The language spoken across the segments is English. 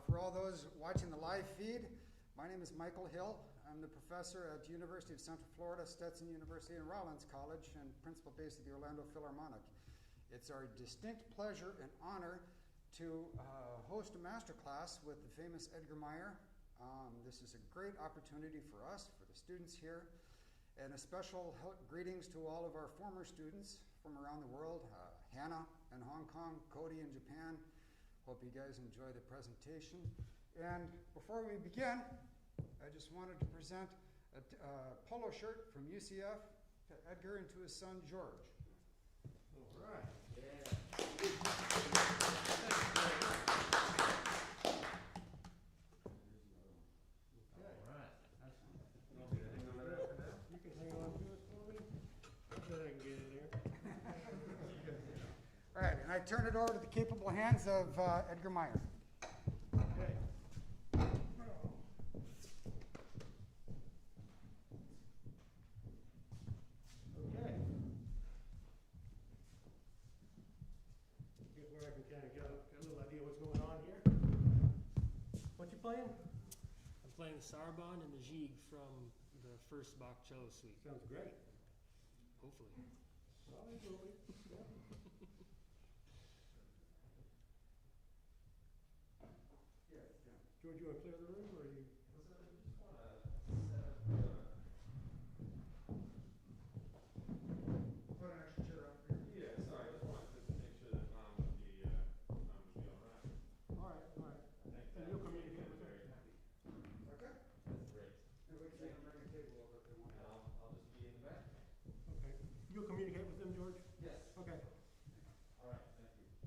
For all those watching the live feed, my name is Michael Hill. I'm the professor at the University of Central Florida, Stetson University, and Rollins College, and principal bass at the Orlando Philharmonic. It's our distinct pleasure and honor to host a masterclass with the famous Edgar Meyer. This is a great opportunity for us, for the students here, and a special greetings to all of our former students from around the world, Hannah in Hong Kong, Cody in Japan. Hope you guys enjoy the presentation. And before we begin, I just wanted to present a polo shirt from UCF to Edgar and to his son, George. All right. Yeah. All right. You can hang on to it for me. I bet I can get in there. All right, and I turn it over to the capable hands of Edgar Meyer. Okay. Okay. Get where I can kind of get a little idea what's going on here. What you playing? I'm playing the Sarabon and the Gigue from the first Bach cello suite. Sounds great. Hopefully. Probably. Yeah. George, you want to clear the room, or you? Put an extra chair up here. Yeah, sorry, I just wanted to make sure that Mom would be all right. All right, all right. And you'll communicate with her. Okay? That's great. And we can bring a table over if they want. And I'll just be in the back. Okay. You'll communicate with them, George? Yes. Okay. All right, thank you.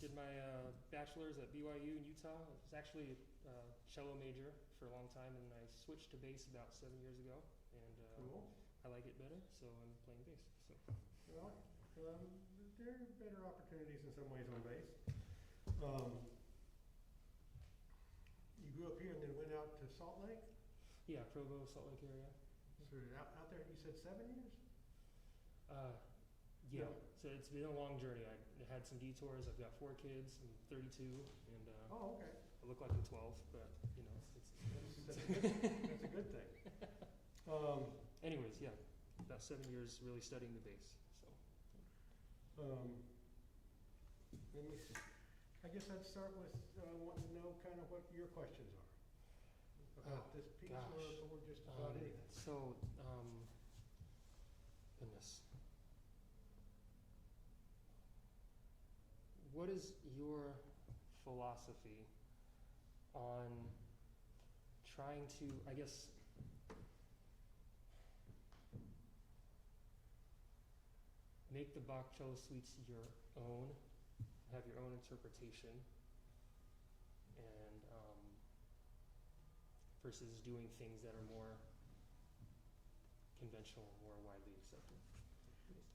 did my bachelor's at BYU in Utah. I was actually a cello major for a long time, and I switched to bass about 7 years ago, and Cool. I like it better, so I'm playing bass. So Well, there are better opportunities in some ways on bass. You grew up here and then went out to Salt Lake? yeah, Provo, Salt Lake area. So out there, you said 7 years? Yeah, No. so it's been a long journey. I had some detours. I've got 4 kids. I'm 32, and Oh, okay. I look like I'm 12, but you know, That's a good thing. anyways, yeah, about 7 years really studying the bass. So Let me see. I guess I'd start with wanting to know kind of what your questions are about this piece or just about anything. So, goodness. What is your philosophy on trying to, I guess, make the Bach cello suites your own, have your own interpretation, and versus doing things that are more conventional, more widely accepted?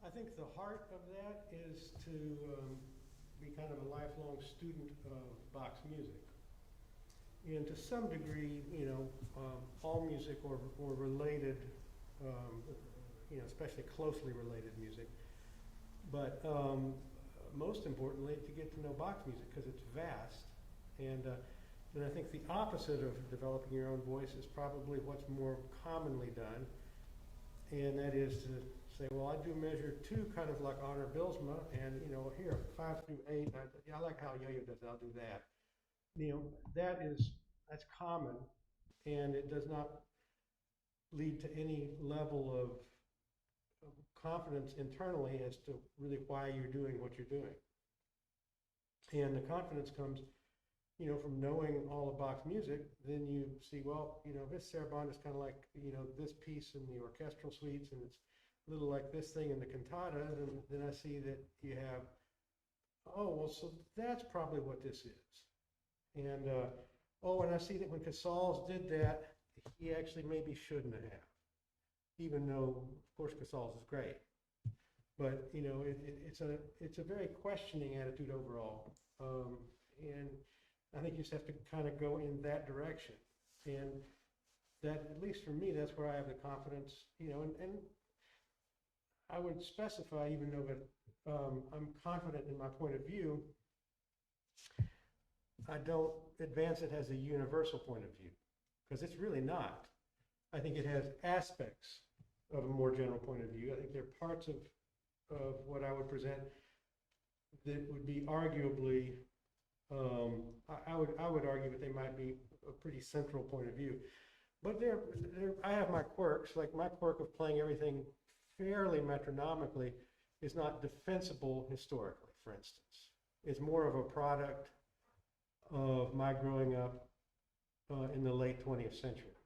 I think the heart of that is to be kind of a lifelong student of Bach's music. And to some degree, all music or related, especially closely related music. But most importantly, to get to know Bach's music because it's vast. And I think the opposite of developing your own voice is probably what's more commonly done. And that is to say, well, I do measure 2 kind of like honor Billsma, and here 5 through 8. I like how Yo-Yo does it. I'll do that. That's common, and it does not lead to any level of confidence internally as to really why you're doing what you're doing. And the confidence comes, from knowing all of Bach's music. Then you see, well, this sarabande is kind of like, this piece in the orchestral suites, and it's a little like this thing in the cantata. And then I see that you have, oh, well, so that's probably what this is. And, and I see that when Casals did that, he actually maybe shouldn't have, even though, of course, Casals is great. But, it's a very questioning attitude overall. And I think you just have to kind of go in that direction. And that, at least for me, that's where I have the confidence, and I would specify, even though that I'm confident in my point of view, I don't advance it as a universal point of view, because it's really not. I think it has aspects of a more general point of view. I think there are parts of what I would present that would be arguably, I would argue that they might be a pretty central point of view. But I have my quirks, like my quirk of playing everything fairly metronomically is not defensible historically, for instance. It's more of a product of my growing up in the late 20th century,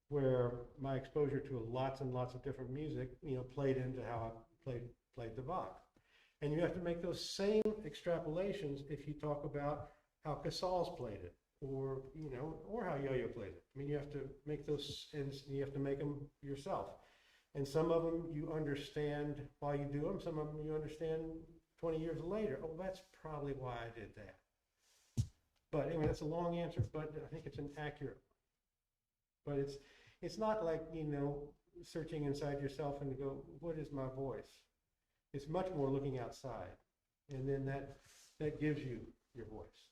where my exposure to lots and lots of different music, played into how I played the Bach. And you have to make those same extrapolations if you talk about how Casals played it, or how Yo-Yo played it. I mean, you have to make those, and you have to make them yourself. And some of them you understand while you do them. Some of them you understand 20 years later. Oh, that's probably why I did that. But anyway, that's a long answer, but I think it's an accurate one. But it's not like, searching inside yourself and to go, what is my voice? It's much more looking outside. And then that gives you your voice.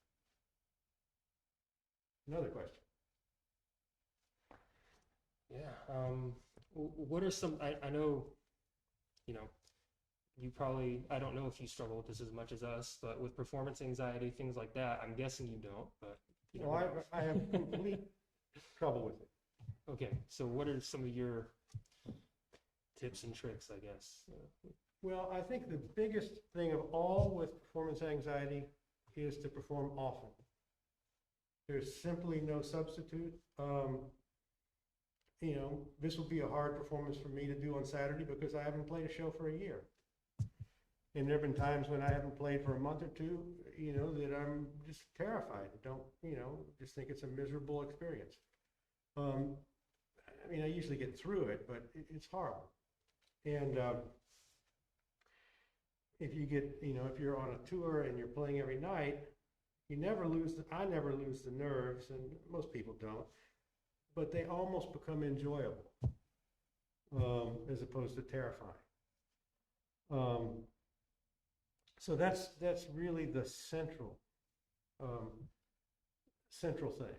Another question. Yeah. What are some, I know, you probably, I don't know if you struggle with this as much as us, but with performance anxiety, things like that, I'm guessing you don't, but. I have complete trouble with it. Okay, so what are some of your tips and tricks, I guess? Well, I think the biggest thing of all with performance anxiety is to perform often. There's simply no substitute. This will be a hard performance for me to do on Saturday because I haven't played a show for a year. And there have been times when I haven't played for a month or two, that I'm just terrified. Don't, just think it's a miserable experience. I usually get through it, but it's horrible. And if you get, if you're on a tour and you're playing every night, I never lose the nerves, and most people don't, but they almost become enjoyable, as opposed to terrifying. So that's really the central thing.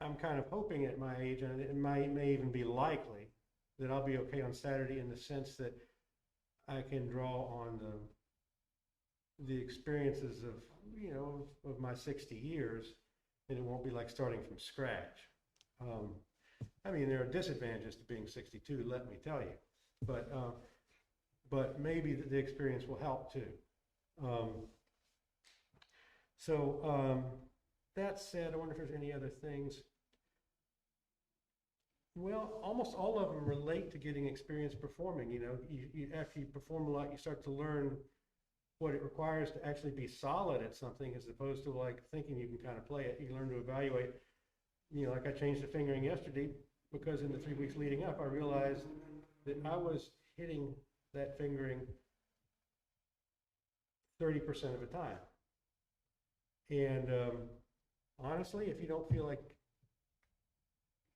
I'm kind of hoping at my age, and it may even be likely, that I'll be okay on Saturday in the sense that I can draw on the experiences of my 60 years, and it won't be like starting from scratch. There are disadvantages to being 62, let me tell you, but maybe the experience will help too. That said, I wonder if there's any other things. Well, almost all of them relate to getting experience performing. After you perform a lot, you start to learn what it requires to actually be solid at something, as opposed to like thinking you can kind of play it. You learn to evaluate. Like I changed the fingering yesterday because in the 3 weeks leading up, I realized that I was hitting that fingering 30% of the time. And honestly, if you don't feel like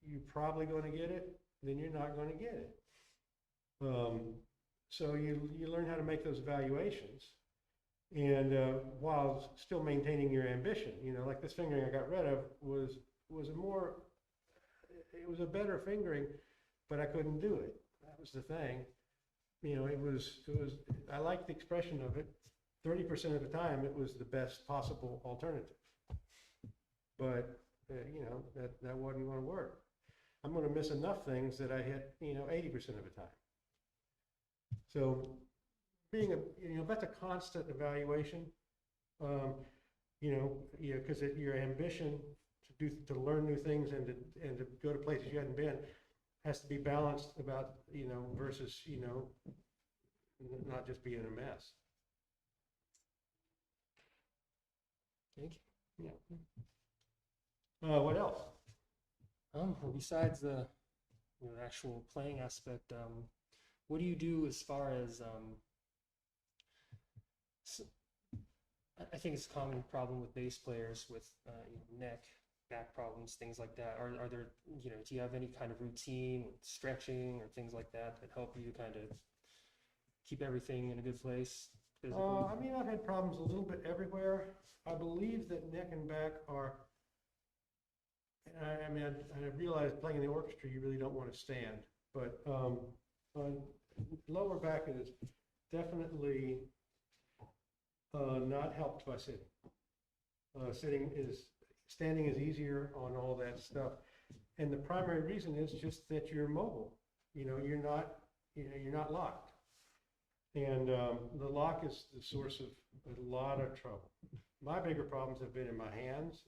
you're probably going to get it, then you're not going to get it. So you learn how to make those evaluations, and while still maintaining your ambition. Like this fingering I got rid of was a better fingering, but I couldn't do it. That was the thing. I liked the expression of it. 30% of the time, it was the best possible alternative. But that wasn't going to work. I'm going to miss enough things that I hit 80% of the time. So that's a constant evaluation. Because your ambition to learn new things and to go to places you hadn't been has to be balanced about versus not just being a mess. Thank you. Yeah. What else? Well, besides the actual playing aspect, what do you do as far as I think it's a common problem with bass players with neck, back problems, things like that. Are there, do you have any kind of routine, stretching or things like that help you kind of keep everything in a good place physically? I've had problems a little bit everywhere. I believe that neck and back are, I realize playing in the orchestra you really don't want to stand, but lower back is definitely not helped by sitting. Standing is easier on all that stuff, and the primary reason is just that you're mobile. You're not locked, and the lock is the source of a lot of trouble. My bigger problems have been in my hands,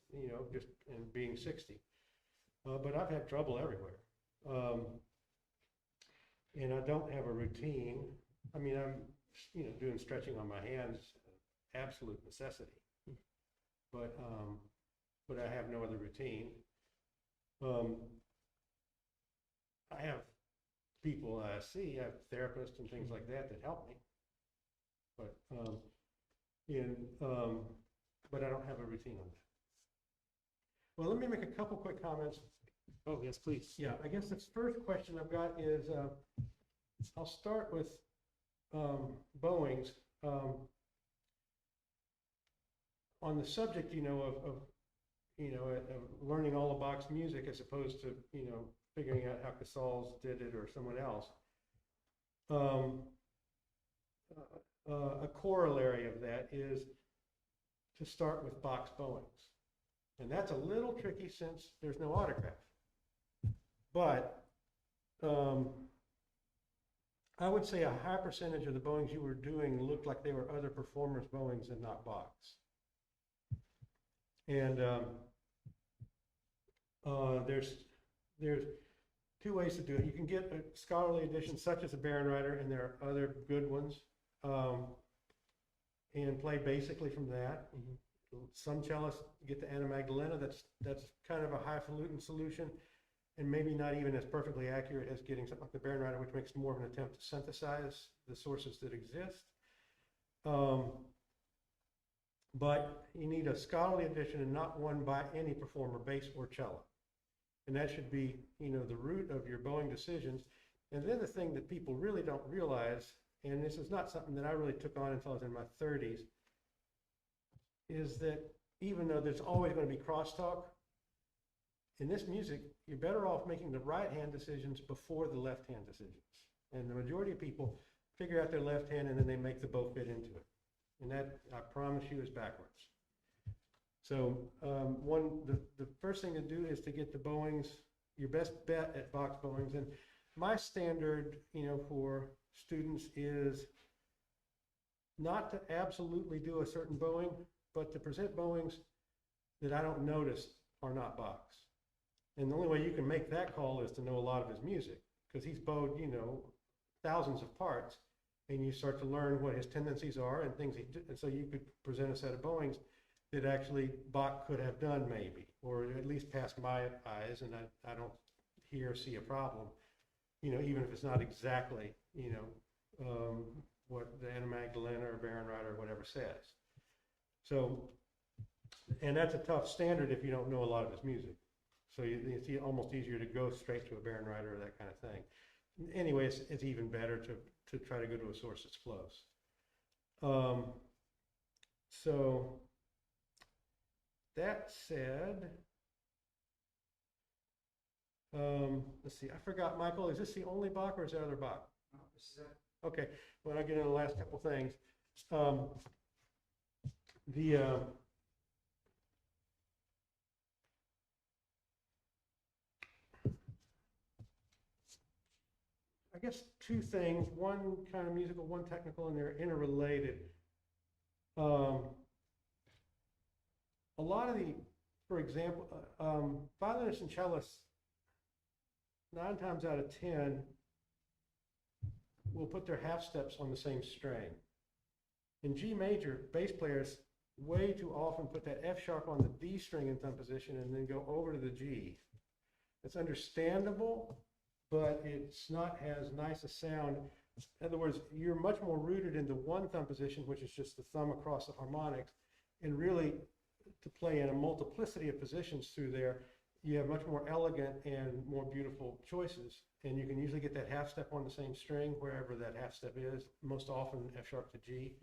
just in being 60, but I've had trouble everywhere, and I don't have a routine. I'm doing stretching on my hands, absolute necessity, but I have no other routine. I have people I see, I have therapists and things like that help me, but I don't have a routine on that. Well, let me make a couple quick comments. Oh, yes, please. Yeah, I guess the first question I've got is, I'll start with bowings. On the subject, of learning all the box music as opposed to, figuring out how Casals did it or someone else. A corollary of that is to start with box bowings. And that's a little tricky since there's no autograph. But I would say a high percentage of the bowings you were doing looked like they were other performers' bowings and not box. And there's two ways to do it. You can get a scholarly edition such as a Baron Rider, and there are other good ones. and play basically from that. Some cellists get the Anna Magdalena. That's kind of a highfalutin solution, and maybe not even as perfectly accurate as getting something like the Baronreiter, which makes more of an attempt to synthesize the sources that exist. But you need a scholarly edition and not one by any performer, bass or cello. And that should be, the root of your bowing decisions. And then the thing that people really don't realize, and this is not something that I really took on until I was in my 30s, is that even though there's always going to be crosstalk, in this music, you're better off making the right hand decisions before the left hand decisions. And the majority of people figure out their left hand and then they make the bow fit into it. And that, I promise you, is backwards. So the first thing to do is to get the bowings, your best bet at box bowings. And my standard, for students is not to absolutely do a certain bowing, but to present bowings that I don't notice are not box. And the only way you can make that call is to know a lot of his music, because he's bowed, thousands of parts, and you start to learn what his tendencies are and things he did. And so you could present a set of bowings that actually Bach could have done maybe, or at least past my eyes, and I don't hear or see a problem, even if it's not exactly, what the Anna Magdalena or Baronreiter or whatever says. So, and that's a tough standard if you don't know a lot of his music. So it's almost easier to go straight to a Baronreiter or that kind of thing. Anyway, it's even better to try to go to a source that's close. So that said, let's see, I forgot, Michael, is this the only Bach or is there other Bach? No, this is it. Okay, well, I'll get into the last couple things. I guess two things, one kind of musical, one technical, and they're interrelated. A lot of for example, violinists and cellists, 9 times out of 10, will put their half steps on the same string. In G major, bass players way too often put that F sharp on the D string in thumb position and then go over to the G. It's understandable, but it's not as nice a sound. In other words, you're much more rooted in the one thumb position, which is just the thumb across the harmonics, and really to play in a multiplicity of positions through there, you have much more elegant and more beautiful choices. And you can usually get that half step on the same string, wherever that half step is, most often F sharp to G.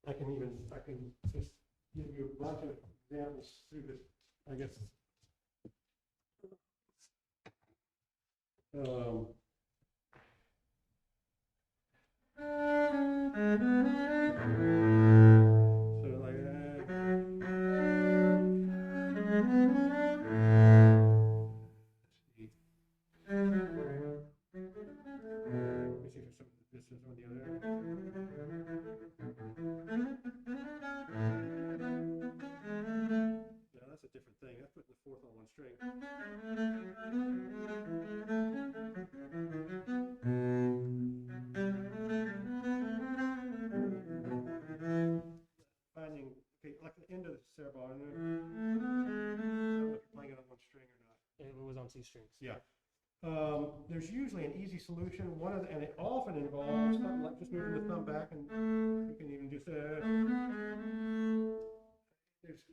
I can just give you a bunch of examples through this, I guess. So like that. This is on the other. Yeah, that's a different thing. That's putting the fourth on one string. Finding, okay, like the end of the cerebral. I don't know if you're playing it on one string or not. It was on 2 strings. Yeah. There's usually an easy solution. And it often involves something like just moving the thumb back, and you can even just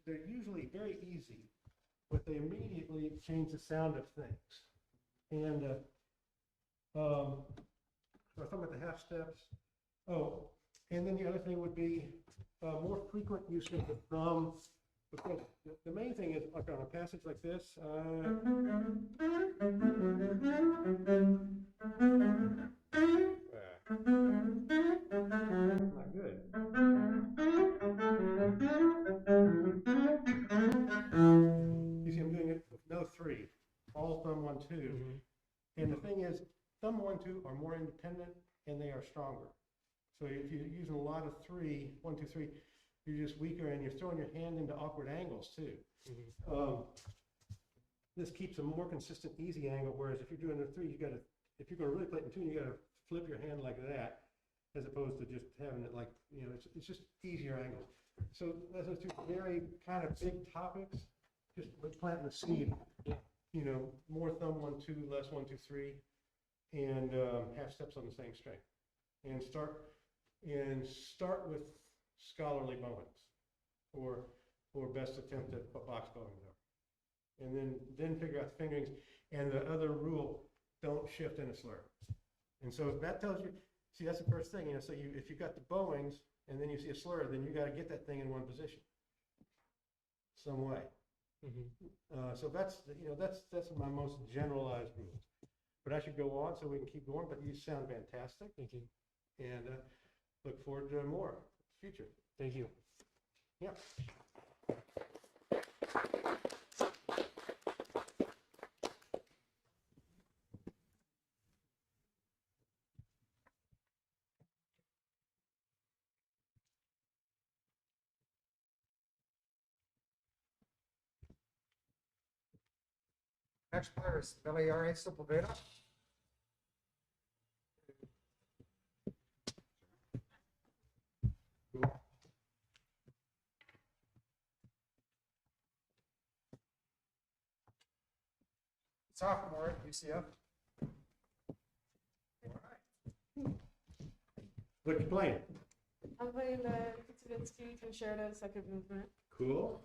they're usually very easy, but they immediately change the sound of things. And so I was talking about the half steps. Oh, and then the other thing would be more frequent use of the thumb. Because the main thing is, like on a passage like this, not good. You see, I'm doing it with no 3, all thumb 1, 2. And the thing is, thumb 1, 2 are more independent and they are stronger. So if you're using a lot of 3, 1, 2, 3, you're just weaker and you're throwing your hand into awkward angles too. This keeps a more consistent, easy angle. Whereas if you're doing a 3, if you're going to really play it in tune, you got to flip your hand like that, as opposed to just having it like, it's just easier angles. So those are two very kind of big topics, just like planting the seed, more thumb 1, 2, less 1, 2, 3, and half steps on the same string. And start with scholarly bowings, or best attempt at box bowings, and then figure out the fingerings. And the other rule: don't shift in a slur. And so that tells you. See, that's the first thing. So if you got the bowings and then you see a slur, then you got to get that thing in one position, some way. So that's my most generalized rule. But I should go on so we can keep going. But you sound fantastic. Thank you. And look forward to more future. Thank you. Yeah. Next player is Meyer, simple beta. Cool. Sophomore at UCF. All right. What you playing? I'm playing the Kutubinsky Concerto second movement. Cool.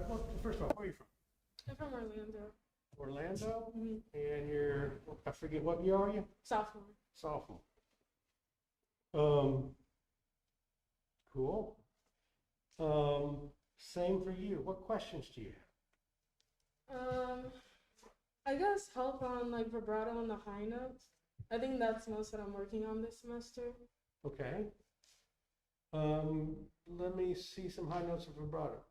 Well, first of all, where are you from? I'm from Orlando. Orlando? Mhm. And you're, I forget, what year are you? Sophomore. Sophomore. Cool. Same for you. What questions do you have? I guess help on like vibrato and the high notes. I think that's most what I'm working on this semester. Okay. Let me see some high notes of vibrato.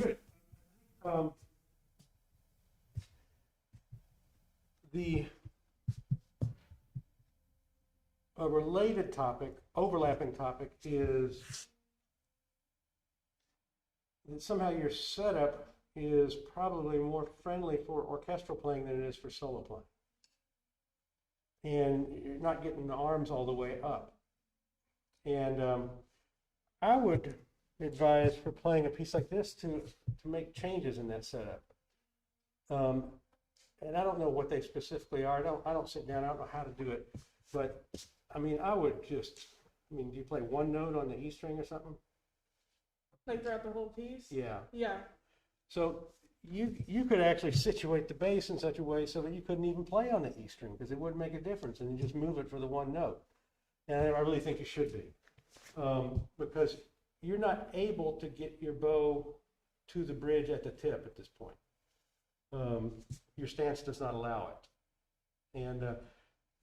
Good. A related topic, overlapping topic, is that somehow your setup is probably more friendly for orchestral playing than it is for solo playing. And you're not getting the arms all the way up. And I would advise for playing a piece like this to make changes in that setup. And I don't know what they specifically are. I don't sit down, I don't know how to do it. But I mean, do you play one note on the E string or something? Like throughout the whole piece? Yeah. Yeah. So you could actually situate the bass in such a way so that you couldn't even play on the E string because it wouldn't make a difference, and you just move it for the one note. And I really think you should be, because you're not able to get your bow to the bridge at the tip at this point. Your stance does not allow it, and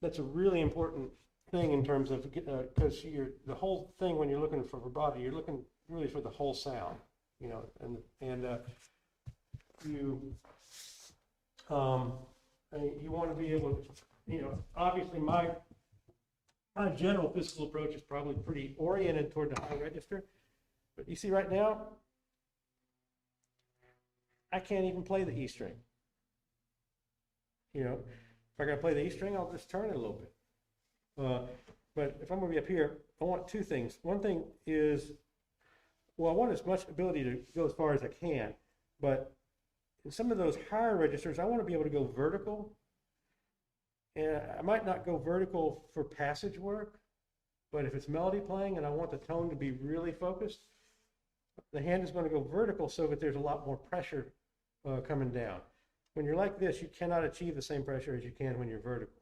that's a really important thing in terms of because the whole thing when you're looking for vibrato, you're looking really for the whole sound, you know, and you want to be able to, you know, obviously my general physical approach is probably pretty oriented toward the high register, but you see right now, I can't even play the E string. You know, if I gotta play the E string, I'll just turn it a little bit. But if I'm gonna be up here, I want two things. One thing is, well, I want as much ability to go as far as I can, but in some of those higher registers, I want to be able to go vertical. And I might not go vertical for passage work, but if it's melody playing and I want the tone to be really focused, the hand is going to go vertical so that there's a lot more pressure coming down. When you're like this, you cannot achieve the same pressure as you can when you're vertical.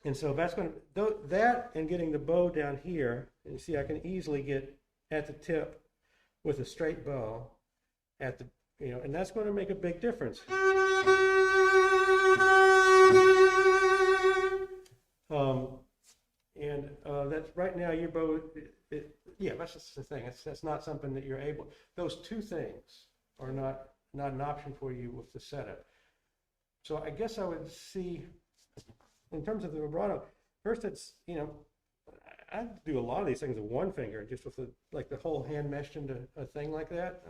And so that's going to, that and getting the bow down here, and you see I can easily get at the tip with a straight bow at the, you know, and that's going to make a big difference. That's right now your bow, yeah, that's just the thing. That's not something that you're able, those two things are not an option for you with the setup. So I guess I would see, in terms of the vibrato, first it's, you know, I do a lot of these things with one finger, just with like the whole hand meshed into a thing like that.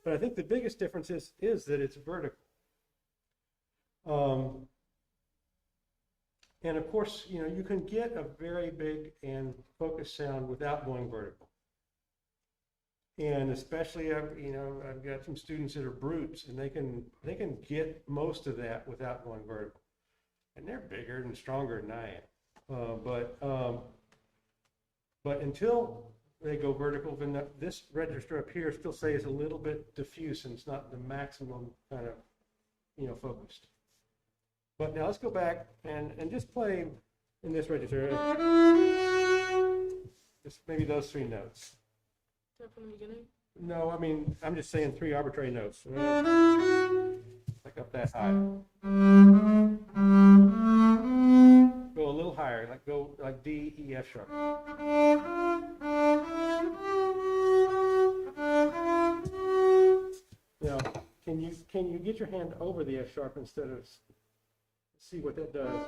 But I think the biggest difference is that it's vertical. And of course, you know, you can get a very big and focused sound without going vertical. And especially, I've got some students that are brutes, and they can get most of that without going vertical. And they're bigger and stronger than I am. But until they go vertical, then this register up here still stays a little bit diffuse, and it's not the maximum kind of, you know, focused. But now let's go back and just play in this register. Just maybe those three notes. Start from the beginning? No, I mean, I'm just saying three arbitrary notes. Like up that high. Go a little higher, go like D, E, F sharp. Now, can you get your hand over the F sharp instead of, see what that does?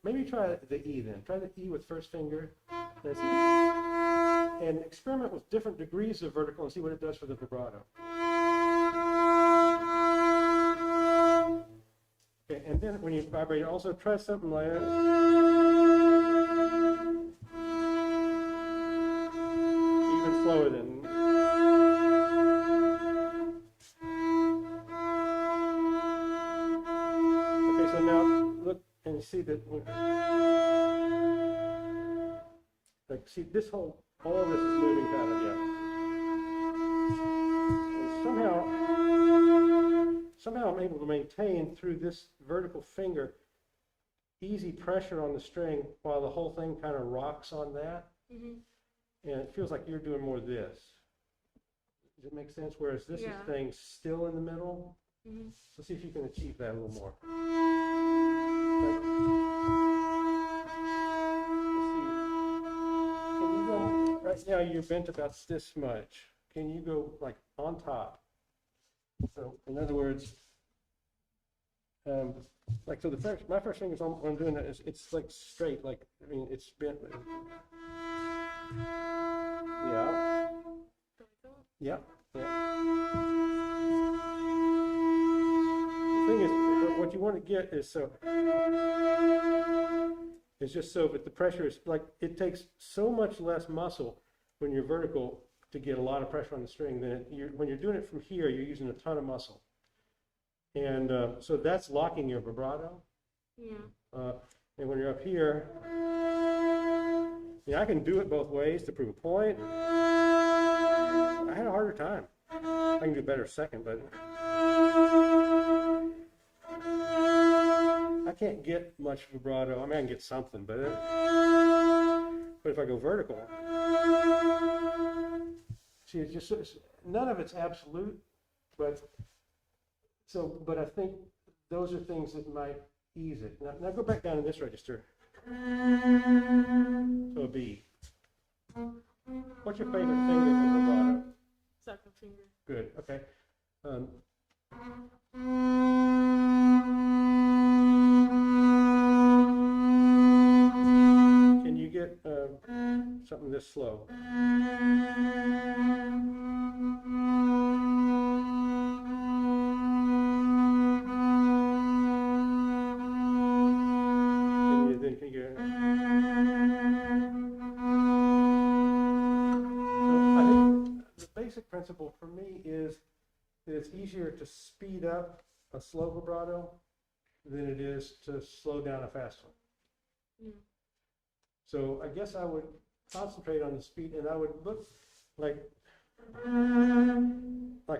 Maybe try the E then. Try the E with first finger. That's it. and experiment with different degrees of vertical and see what it does for the vibrato. Okay, and then when you vibrate, also try something like that. Even slower than. Okay, so now look and see that. Like, see, this whole, all of this is moving kind of, yeah. And somehow I'm able to maintain through this vertical finger easy pressure on the string while the whole thing kind of rocks on that. And it feels like you're doing more this. Does it make sense? Whereas this is staying still in the middle. So see if you can achieve that a little more. Right now you're bent about this much. Can you go like on top? So in other words, like so my first thing is when I'm doing that is it's like straight, like I mean it's bent. Yeah. Yeah. Yeah. The thing is, what you want to get is so. It's just so that the pressure is like, it takes so much less muscle when you're vertical to get a lot of pressure on the string than when you're doing it from here, you're using a ton of muscle. And so that's locking your vibrato. Yeah. And when you're up here, I can do it both ways to prove a point. I had a harder time. I can do better second, but I can't get much vibrato. I mean, I can get something, but if I go vertical, see, it's just none of it's absolute, but I think those are things that might ease it. Now go back down in this register. So a B. What's your favorite finger for vibrato? Second finger. Good. Okay. Can you get something this slow? Can you so I think the basic principle for me is that it's easier to speed up a slow vibrato than it is to slow down a fast one. So I guess I would concentrate on the speed, and I would look like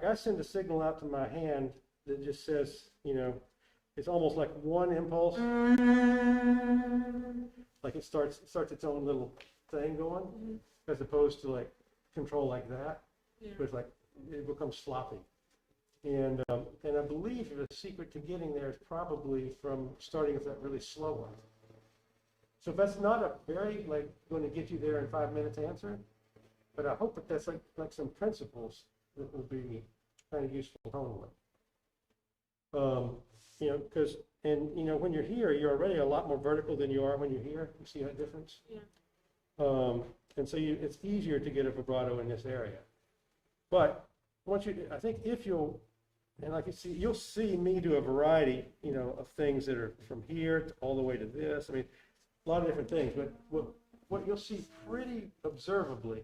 I send a signal out to my hand that just says, it's almost like one impulse, like it starts its own little thing going, as opposed to like control like that, but it's like it becomes sloppy. And I believe the secret to getting there is probably from starting with that really slow one. So that's not a very going to get you there in 5 minutes answer, but I hope that that's like some principles that would be kind of useful tonally. Because when you're here, you're already a lot more vertical than you are when you're here. You see that difference? Yeah. And so it's easier to get a vibrato in this area. But I think if you'll, and like you'll see me do a variety, of things that are from here all the way to this. I mean, a lot of different things. But what you'll see pretty observably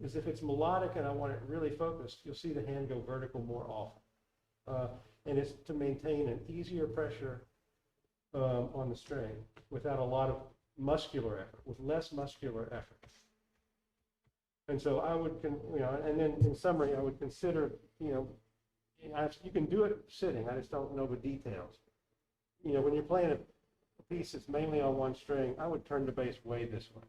is if it's melodic and I want it really focused, you'll see the hand go vertical more often. And it's to maintain an easier pressure on the string without a lot of muscular effort, with less muscular effort. And so I would, and then in summary, I would consider, you can do it sitting. I just don't know the details. When you're playing a piece that's mainly on one string, I would turn the bass way this way.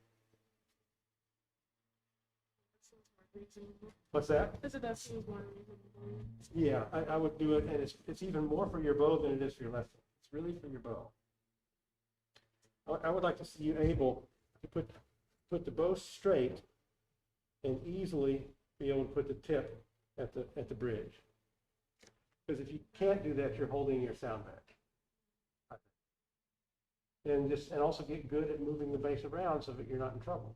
What's that? That seems more reasonable. Yeah, I would do it, and it's even more for your bow than it is for your left hand. It's really for your bow. I would like to see you able to put the bow straight and easily be able to put the tip at the bridge. Because if you can't do that, you're holding your sound back. And also get good at moving the bass around so that you're not in trouble.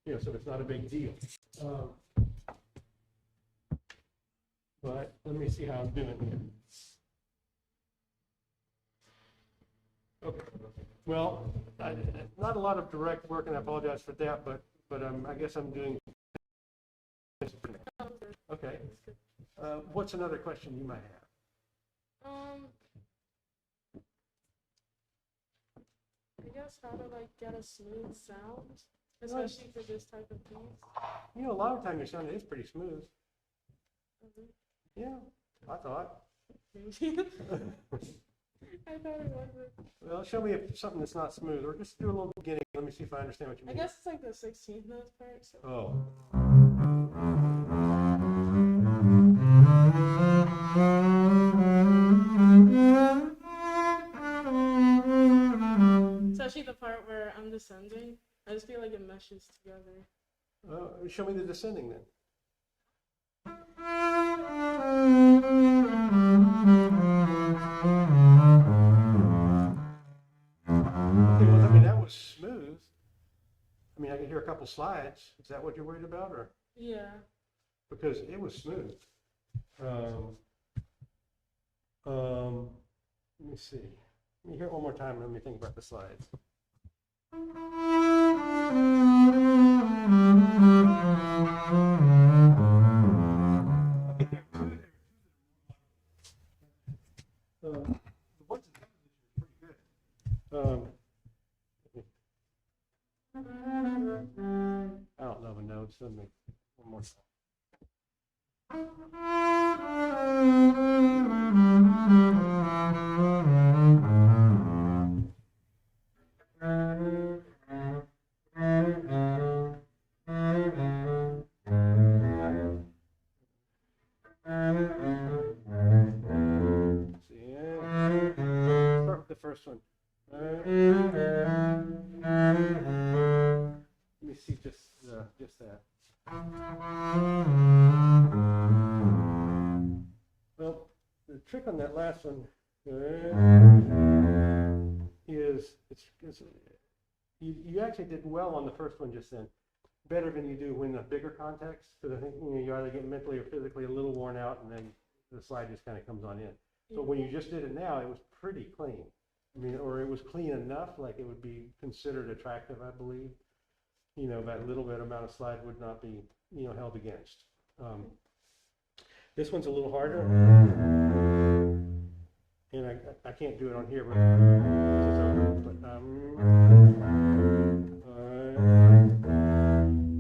You know, so it's not a big deal. But let me see how I'm doing here. Okay. Well, not a lot of direct work, and I apologize for that, but I guess I'm doing. Okay. What's another question you might have? I guess how to like get a smooth sound, especially for this type of piece. You know, a lot of times your sound is pretty smooth. Yeah, I thought. I thought it wasn't. Well, show me something that's not smooth, or just do a little beginning. Let me see if I understand what you I mean. guess it's like the 16th note part. So. Oh. Especially the part where I'm descending. I just feel like it meshes together. Show me the descending then. Okay, well, I mean, that was smooth. I mean, I can hear a couple slides. Is that what you're worried about, or? Yeah. Because it was smooth. Let me see. Let me hear it one more time and let me think about the slides. The ones that are pretty good. I don't know the notes. Let me one more time. Start with the first one. Let me see just that. Well, the trick on that last one is you actually did well on the first one just then, better than you do when the bigger context. Because I think you either get mentally or physically a little worn out, and then the slide just kind of comes on in. But when you just did it now, it was pretty clean. I mean, or it was clean enough, like it would be considered attractive, I believe. You know, that little bit amount of slide would not be, held against. This one's a little harder, and I can't do it on here, but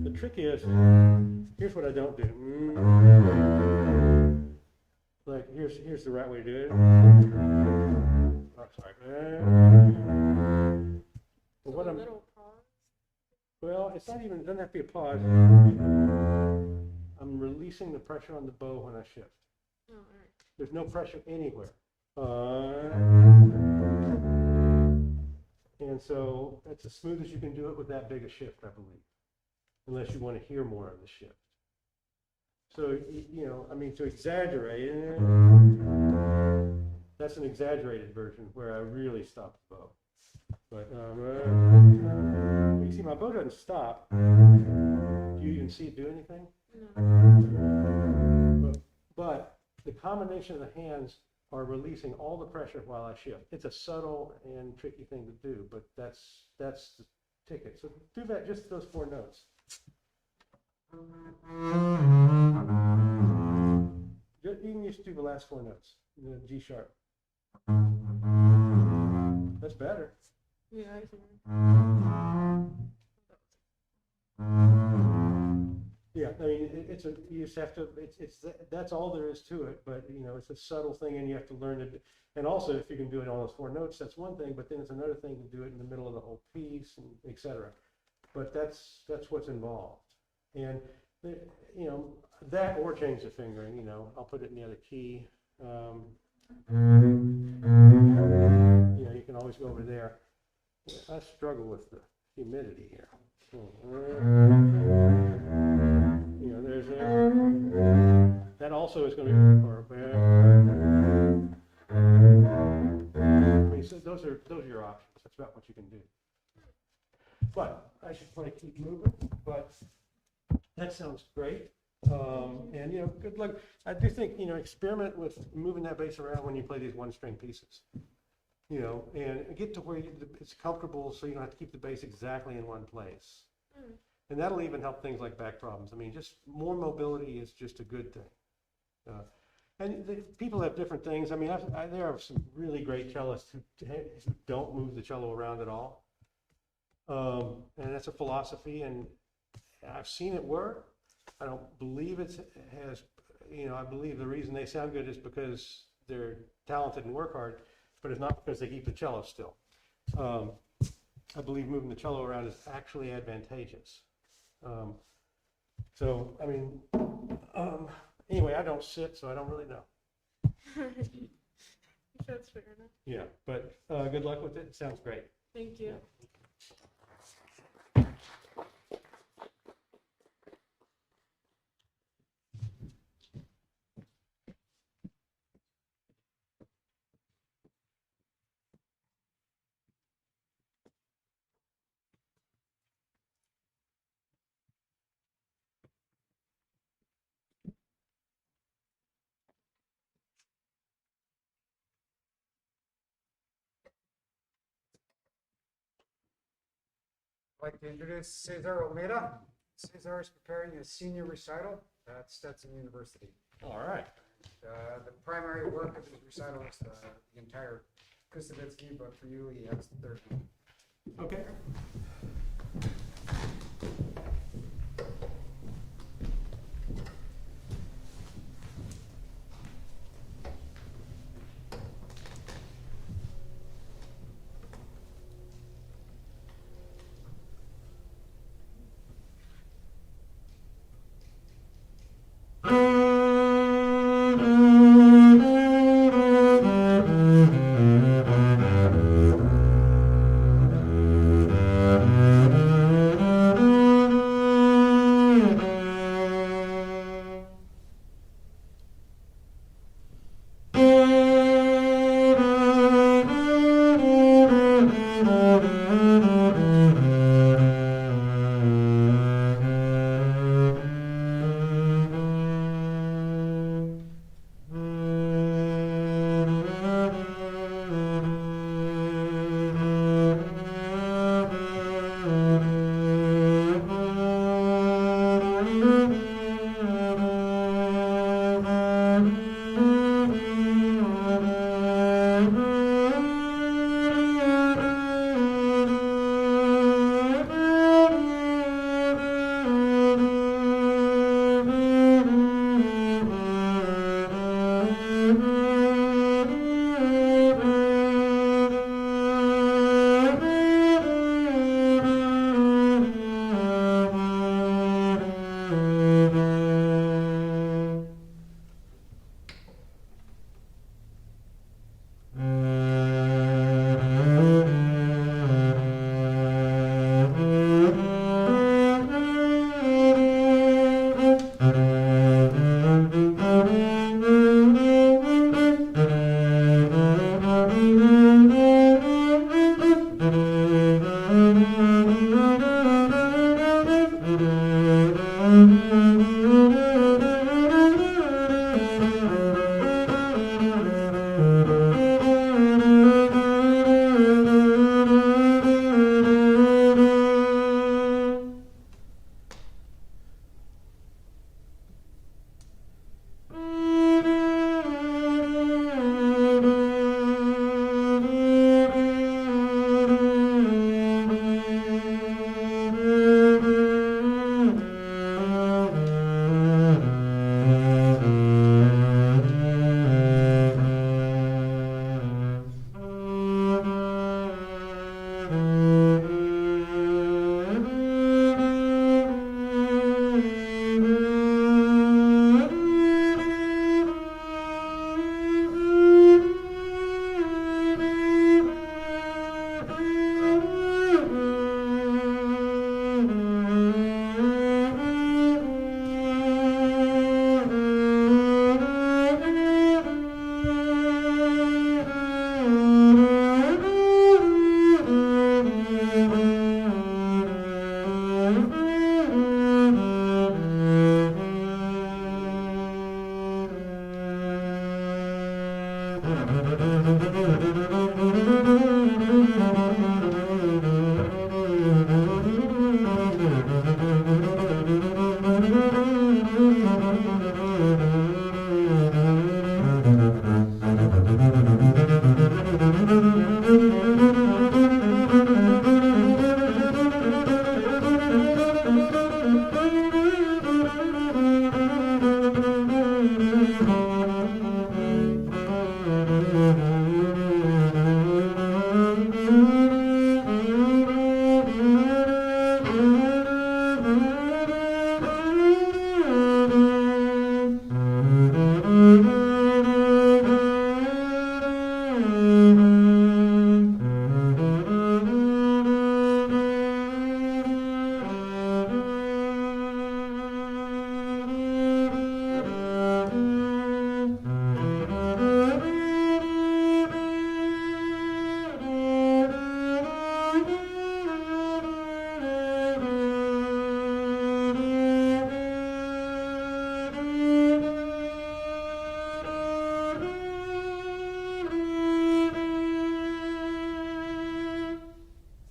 the trick is, here's what I don't do. Like here's the right way to do it. Oh, sorry. Well, what well, it's not even. It doesn't have to be a pause. I'm releasing the pressure on the bow when I shift. Oh, all right. There's no pressure anywhere. And so that's as smooth as you can do it with that big a shift, I believe, unless you want to hear more of the shift. So, I mean, to exaggerate, that's an exaggerated version where I really stop the bow. But you see, my bow doesn't stop. Do you even see it do anything? No. But the combination of the hands are releasing all the pressure while I shift. It's a subtle and tricky thing to do, but that's the ticket. So do that, just those 4 notes. You can just do the last 4 notes, the G sharp. That's better. Yeah, I hear. Yeah, I mean, you just have to, that's all there is to it, but, it's a subtle thing, and you have to learn it. And also, if you can do it on those 4 notes, that's one thing, but then it's another thing to do it in the middle of the whole piece, and et cetera. But that's what's involved. And, that or change the fingering, I'll put it in the other key. You can always go over there. I struggle with the humidity here. There's that also is going to be, so those are your options. That's about what you can do. But I should probably keep moving, but that sounds great. And, good luck. I do think, experiment with moving that bass around when you play these one-string pieces. And get to where it's comfortable so you don't have to keep the bass exactly in one place. Mm. And that'll even help things like back problems. I mean, just more mobility is just a good thing. And people have different things. I mean, there are some really great cellists who don't move the cello around at all. And that's a philosophy, and I've seen it work. I don't believe it has, I believe the reason they sound good is because they're talented and work hard, but it's not because they keep the cello still. I believe moving the cello around is actually advantageous. Anyway, I don't sit, so I don't really know. That's fair enough. Yeah, but good luck with it. It sounds great. Thank you. I'd like to introduce Cesar Almeida. Cesar is preparing his senior recital at Stetson University. All right. The primary work of his recital is the entire Kusavitsky, but for you, he has the third one. Okay.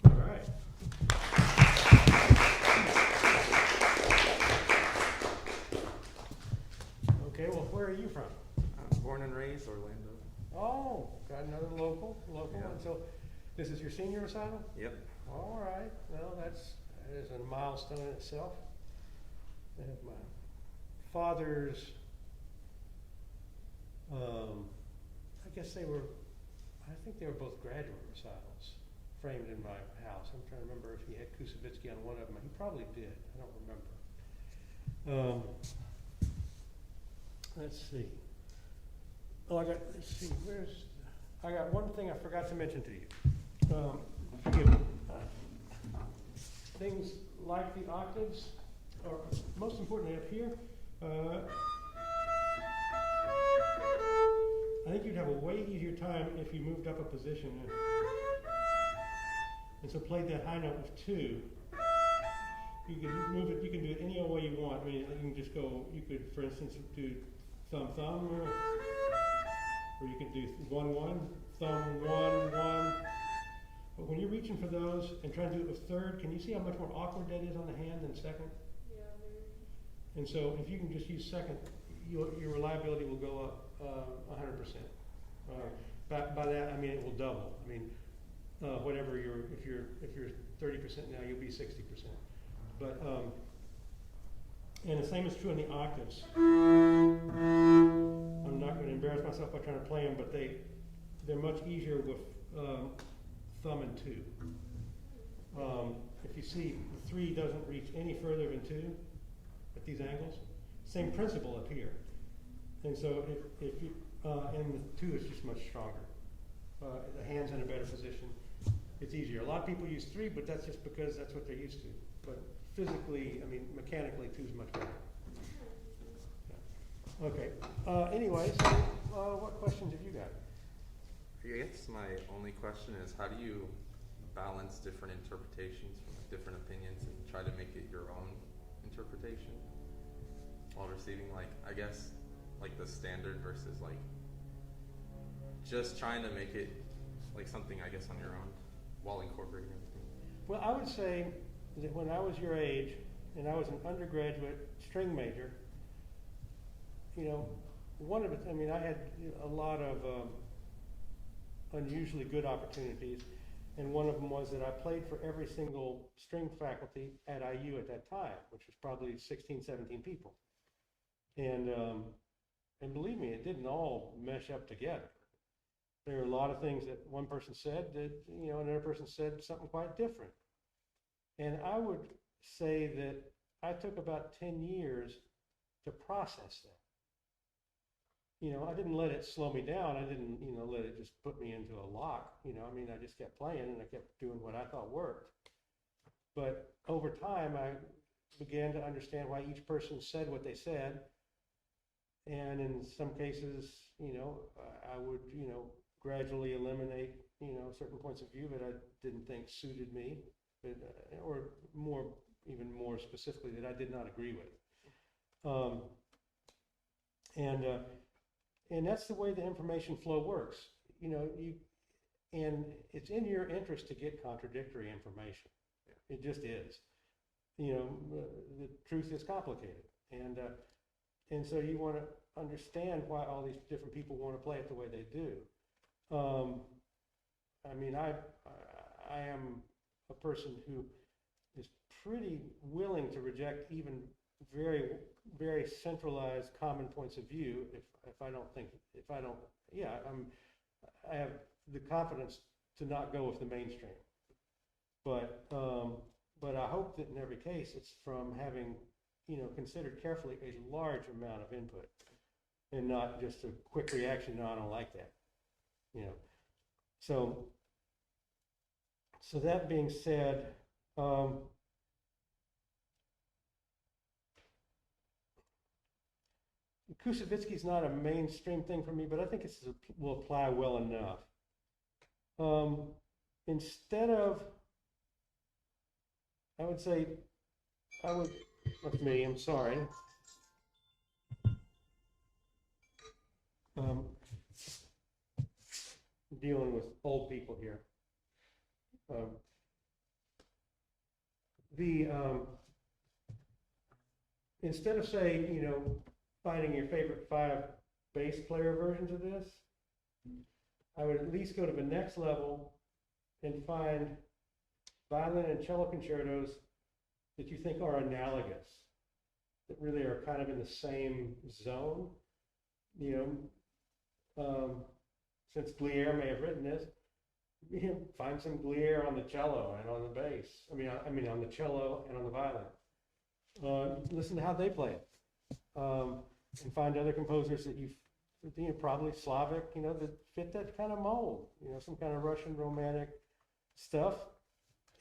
All right. Okay, well, where are you from? Born and raised Orlando. Oh, got another local. Yeah. And so this is your senior recital? Yep. All right, well, that is a milestone in itself. I have my father's, I guess I think they were both graduate recitals framed in my house. I'm trying to remember if he had Kusevitsky on one of them. He probably did, I don't remember. Let's see. Oh, let's see, I got one thing I forgot to mention to you. Forgive me. Things like the octaves, or most importantly up here, I think you'd have a way easier time if you moved up a position. And so played that high note with 2. You can move it, you can do it any old way you want. I mean, you can just go, you could, for instance, do thumb, thumb, or you could do 1, 1, thumb, 1, 1. But when you're reaching for those and trying to do it with third, can you see how much more awkward that is on the hand than second? Yeah, very. And so if you can just use second, your reliability will go up 100%. By that I mean it will double. I mean, whatever if you're 30% now, you'll be 60%. But and the same is true in the octaves. I'm not going to embarrass myself by trying to play them, but they're much easier with thumb and 2. If you see, the 3 doesn't reach any further than 2 at these angles. Same principle up here. And so if you and the 2 is just much stronger. The hand's in a better position. It's easier. A lot of people use 3, but that's just because that's what they're used to. But physically, I mean, mechanically, 2 is much better. Yeah. Okay. Anyway, so what questions have you got? I guess my only question is, how do you balance different interpretations from different opinions and try to make it your own interpretation while receiving, like, I guess, like the standard versus like just trying to make it like something, I guess, on your own while incorporating everything? Well, I would say that when I was your age and I was an undergraduate string major, you know, one of it, I mean, I had a lot of unusually good opportunities, and one of them was that I played for every single string faculty at IU at that time, which was probably 16, 17 people. And believe me, it didn't all mesh up together. There were a lot of things that one person said that, you know, another person said something quite different. And I would say that I took about 10 years to process that. You know, I didn't let it slow me down. I didn't, you know, let it just put me into a lock. You know, I mean, I just kept playing and I kept doing what I thought worked. But over time, I began to understand why each person said what they said. And in some cases, you know, I would, you know, gradually eliminate, you know, certain points of view that I didn't think suited me, but, or more, even more specifically, that I did not agree with. And that's the way the information flow works. You know, and it's in your interest to get contradictory information. It just is. You know, the truth is complicated, and so you want to understand why all these different people want to play it the way they do. I mean, I am a person who is pretty willing to reject even very, very centralized common points of view if I don't think, if I don't, yeah, I have the confidence to not go with the mainstream. But I hope that in every case it's from having, considered carefully a large amount of input and not just a quick reaction, no, I don't like that, So that being said, Kusevitsky's not a mainstream thing for me, but I think it will apply well enough. Instead of, I would say, that's me, I'm sorry. Dealing with old people here. Instead of saying, finding your favorite 5 bass player versions of this, I would at least go to the next level and find violin and cello concertos that you think are analogous, that really are kind of in the same zone. Since Glier may have written this, find some Glier on the cello and on the bass. I mean on the cello and on the violin. Listen to how they play it, and find other composers that probably Slavic, that fit that kind of mold. Some kind of Russian romantic stuff,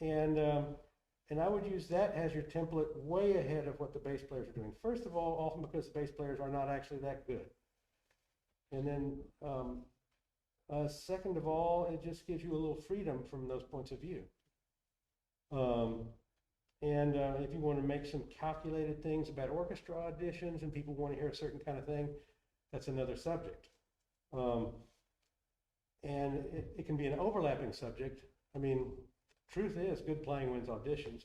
and I would use that as your template way ahead of what the bass players are doing. First of all, often because the bass players are not actually that good, and then second of all, it just gives you a little freedom from those points of view. If you want to make some calculated things about orchestra auditions and people want to hear a certain kind of thing, that's another subject. And it can be an overlapping subject. Truth is, good playing wins auditions.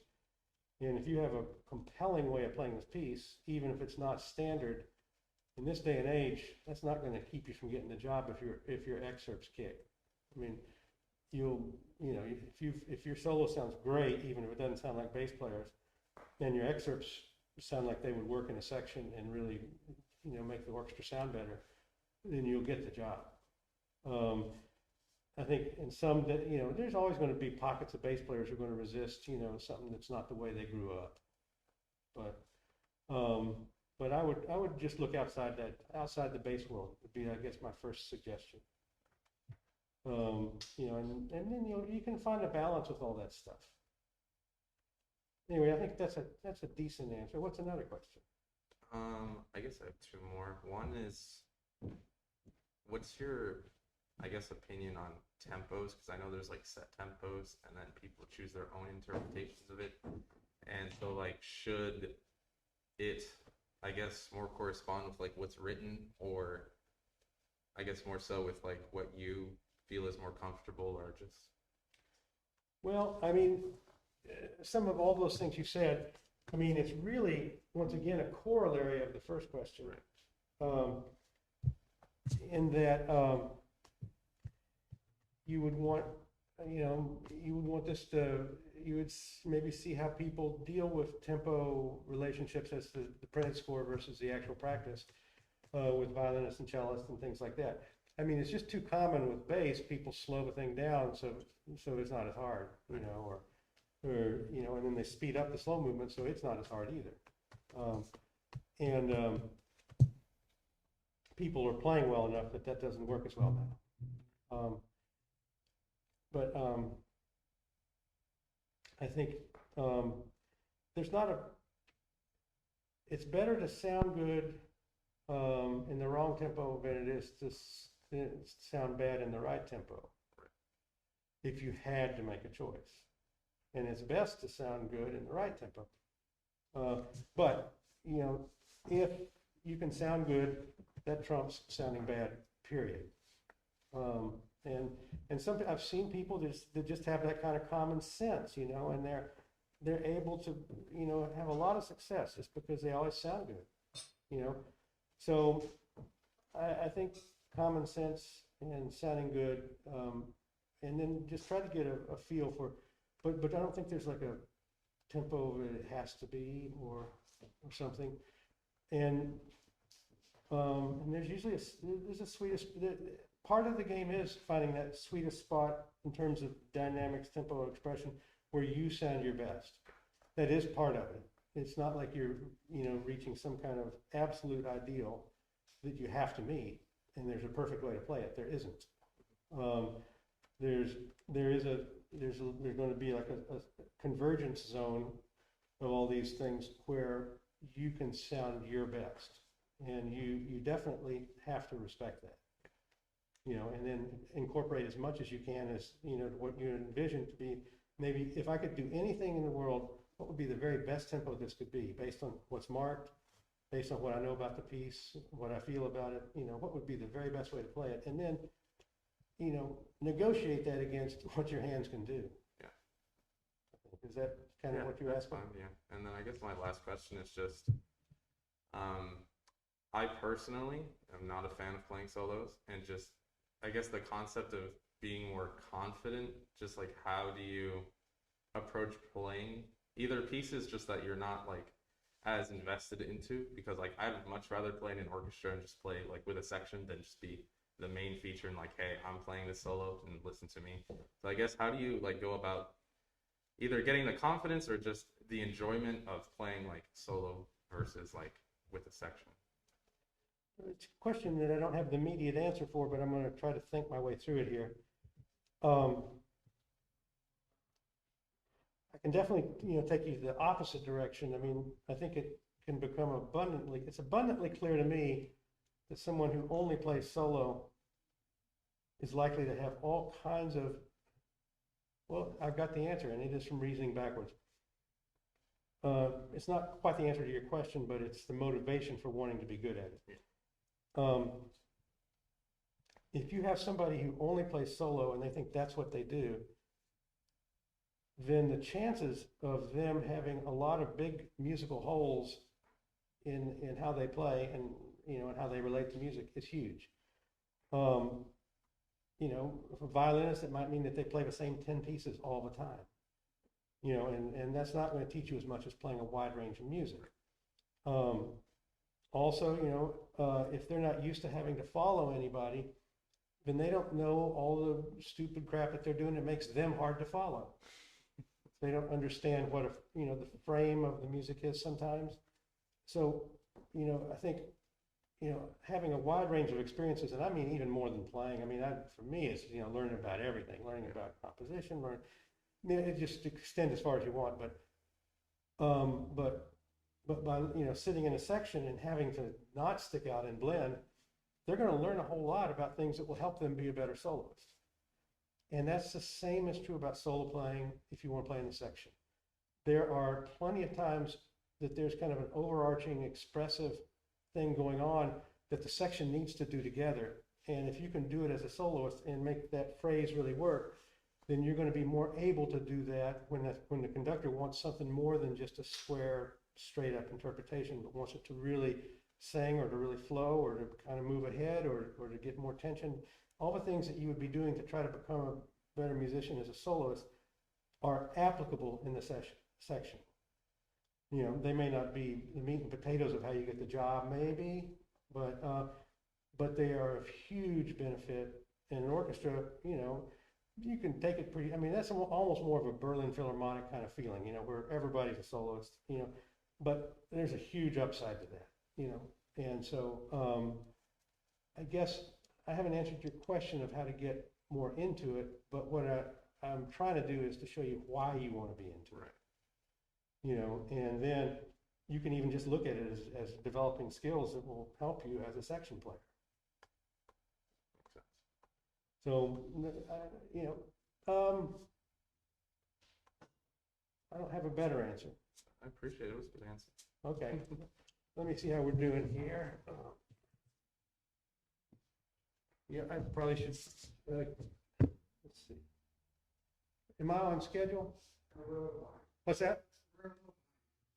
And if you have a compelling way of playing this piece, even if it's not standard, in this day and age, that's not going to keep you from getting the job if your excerpts kick. If your solo sounds great, even if it doesn't sound like bass players, and your excerpts sound like they would work in a section and really, make the orchestra sound better, then you'll get the job. I think in some, there's always going to be pockets of bass players who are going to resist, something that's not the way they grew up. But I would just look outside the bass world would be, I guess, my first suggestion. And then you can find a balance with all that stuff. Anyway, I think that's a decent answer. What's another question? I guess I have 2 more. One is, what's your, I guess, opinion on tempos? Because I know there's like set tempos, and then people choose their own interpretations of it. And so, should it, I guess, more correspond with what's written, or I guess more so with what you feel is more comfortable, or just? Well, some of all those things you said, it's really, once again, a corollary of the first question. Right. In that you would want this to, you would maybe see how people deal with tempo relationships as the printed score versus the actual practice with violinists and cellists and things like that. It's just too common with bass. People slow the thing down so it's not as hard, or and then they speed up the slow movement so it's not as hard either. People are playing well enough that doesn't work as well now. I think it's better to sound good in the wrong tempo than it is to sound bad in the right tempo, if you had to make a choice. And it's best to sound good in the right tempo. But if you can sound good, that trumps sounding bad, period. And I've seen people that just have that kind of common sense, and they're able to, have a lot of success just because they always sound good, So I think common sense and sounding good, and then just try to get a feel for, but I don't think there's tempo that it has to be, or something. And there's usually there's a sweetest, part of the game is finding that sweetest spot in terms of dynamics, tempo, expression, where you sound your best. That is part of it. It's not like you're, reaching some kind of absolute ideal that you have to meet, and there's a perfect way to play it. There isn't. There's going to be like a convergence zone of all these things where you can sound your best, and you definitely have to respect that, and then incorporate as much as you can as what you envision to be. Maybe if I could do anything in the world, what would be the very best tempo this could be, based on what's marked, based on what I know about the piece, what I feel about it, what would be the very best way to play it, and then negotiate that against what your hands can do. Yeah. Is that kind of what you're asking? Fine, yeah. And then I guess my last question is just, I personally am not a fan of playing solos, and just, I guess the concept of being more confident, just like how do you approach playing either pieces just that you're not like as invested into, because like I'd much rather play in an orchestra and just play like with a section than just be the main feature and like, hey, I'm playing this solo and listen to me. So I guess how do you like go about either getting the confidence or just the enjoyment of playing like solo versus like with a section? It's a question that I don't have the immediate answer for, but I'm going to try to think my way through it here. I can definitely, take you the opposite direction. I mean, I think it can become it's abundantly clear to me that someone who only plays solo is likely to have all kinds of, well, I've got the answer, and it is from reasoning backwards. It's not quite the answer to your question, but it's the motivation for wanting to be good at it. If you have somebody who only plays solo and they think that's what they do, then the chances of them having a lot of big musical holes in how they play and and how they relate to music is huge. For a violinist, it might mean that they play the same 10 pieces all the time. And that's not going to teach you as much as playing a wide range of music. Also, if they're not used to having to follow anybody, then they don't know all the stupid crap that they're doing that makes them hard to follow. They don't understand what the frame of the music is sometimes. So, I think, having a wide range of experiences, and I mean even more than playing. I mean, for me, it's learning about everything, learning about composition, it just extends as far as you want. But by sitting in a section and having to not stick out and blend, they're going to learn a whole lot about things that will help them be a better soloist. And that's the same is true about solo playing if you want to play in the section. There are plenty of times that there's kind of an overarching expressive thing going on that the section needs to do together. And if you can do it as a soloist and make that phrase really work, then you're going to be more able to do that when the conductor wants something more than just a square, straight up interpretation, but wants it to really sing or to really flow or to kind of move ahead or to get more tension. All the things that you would be doing to try to become a better musician as a soloist are applicable in the section. They may not be the meat and potatoes of how you get the job, maybe, but they are of huge benefit. In an orchestra, you can take it pretty, I mean, that's almost more of a Berlin Philharmonic kind of feeling, where everybody's a soloist, but there's a huge upside to that, and so I guess I haven't answered your question of how to get more into it, but what I'm trying to do is to show you why you want to be into it. And then you can even just look at it as developing skills that will help you as a section player. So, I don't have a better answer. I appreciate it. It was a good answer. Okay. Let me see how we're doing here. Yeah, I probably should, let's see. Am I on schedule? What's that?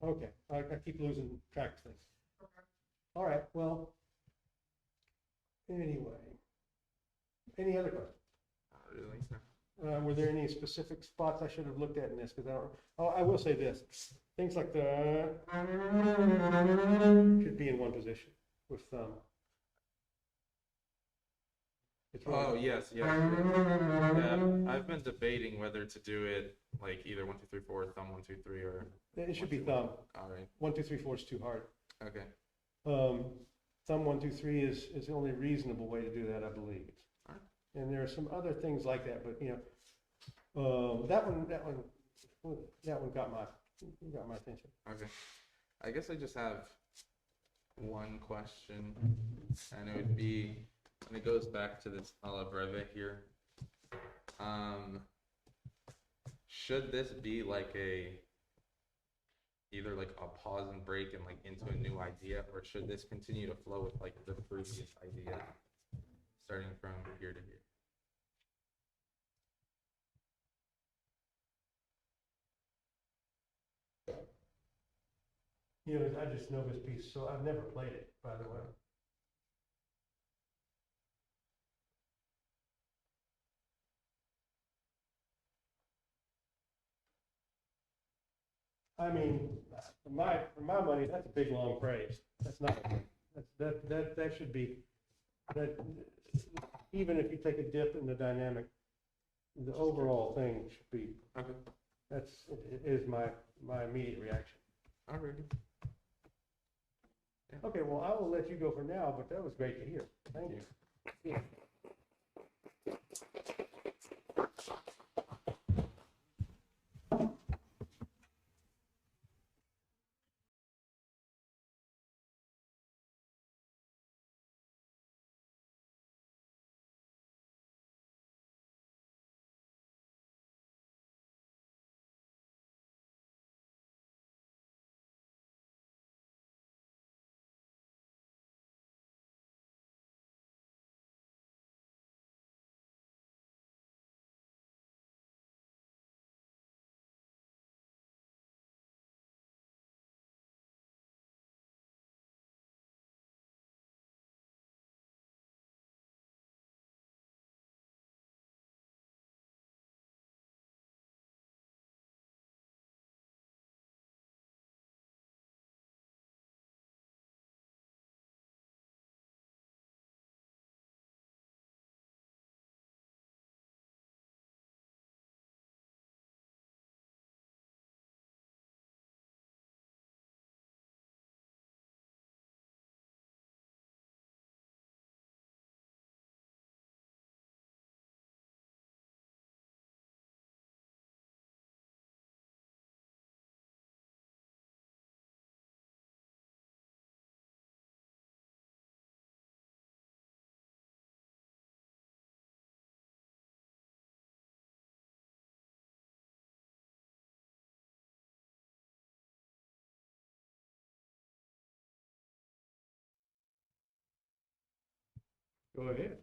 Okay, I keep losing track of things. All right, well, anyway. Any other questions? Not really, no. Were there any specific spots I should have looked at in this? Because I don't, oh, I will say this, things like the should be in one position with thumb. It's Oh, wrong. yes, yes. Yeah, I've been debating whether to do it like either 1, 2, 3, 4, thumb 1, 2, 3, or. It should 1, be 2, thumb. 1. All right. 1, 2, 3, 4 is too hard. Okay. Thumb 1, 2, 3 is the only reasonable way to do that, I believe. Alright. And there are some other things like that, but you know, that one got my attention. Okay. I guess I just have one question, and it would be, and it goes back to this alla breve here. Should this be like either like a pause and break and like into a new idea, or should this continue to flow with like the previous idea, starting from here to here? You know, I just know this piece, so I've never played it, by the way. I mean, for my money, that's a big long phrase. That's not, that should be, that, even if you take a dip in the dynamic, the overall thing should be, Okay. it is my immediate reaction. Alrighty. Okay, well, I will let you go for now, but that was great to hear. Thank you. Go ahead.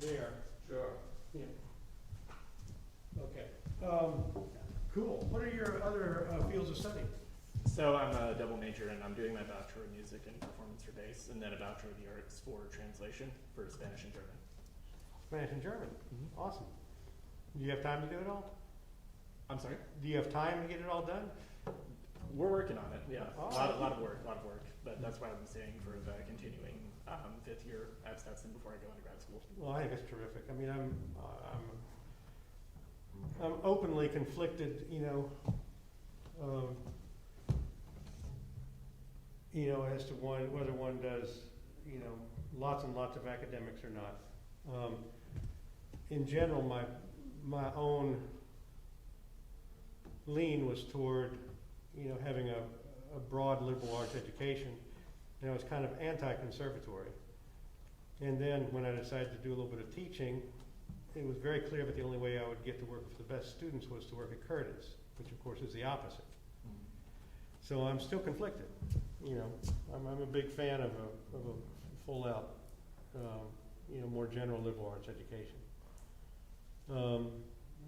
there. Sure. Yeah. Okay. Cool. What are your other fields of study? So I'm a double major, and I'm doing my Bachelor of Music and Performance for bass, and then a Bachelor of the Arts for translation for Spanish and German. Spanish and German. Awesome. Do you have time to do it all? I'm sorry? Do you have time to get it all done? We're working on it, yeah. Oh. A lot of work. But that's why I'm staying for the continuing 5th year at Stetson before I go into grad school. Well, I think it's terrific. I mean, I'm openly conflicted, as to whether one does, lots and lots of academics or not. In general, my own lean was toward, having a broad liberal arts education, and I was kind of anti-conservatory. And then when I decided to do a little bit of teaching, it was very clear that the only way I would get to work with the best students was to work at Curtis, which of course is the opposite. So I'm still conflicted. I'm a big fan of a full-out, more general liberal arts education.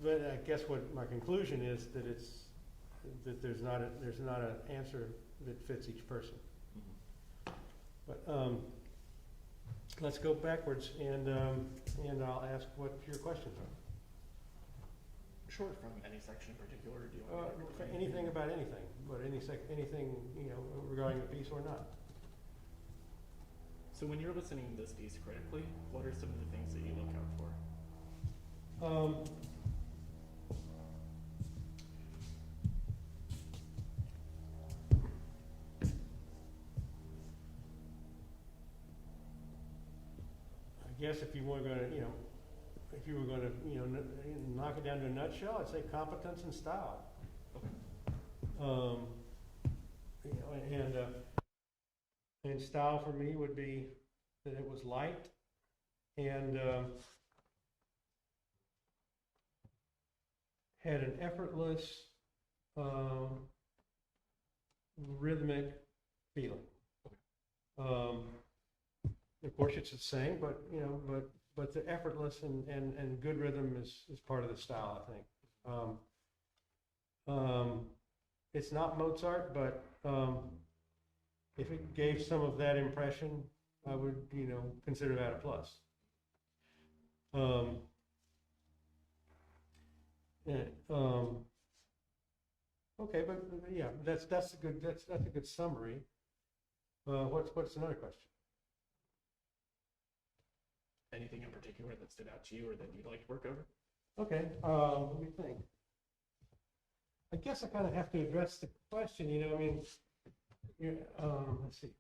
But I guess what my conclusion is that there's not an answer that fits each person. But let's go backwards, and I'll ask what your questions are. Sure, from any section in particular, or do you want me to Anything about anything, but anything regarding the piece or not. So when you're listening to this piece critically, what are some of the things that you look out for? I guess if you were going to, knock it down to a nutshell, I'd say competence and style. And style for me would be that it was light and had an effortless, rhythmic feeling. Of course, it's the same, but the effortless and good rhythm is part of the style, I think. It's not Mozart, but if it gave some of that impression, I would, consider that a plus. Okay, but yeah, that's a good summary. What's another question? Anything in particular that stood out to you or that you'd like to work over? Okay, let me think. I guess I kind of have to address the question, let's see.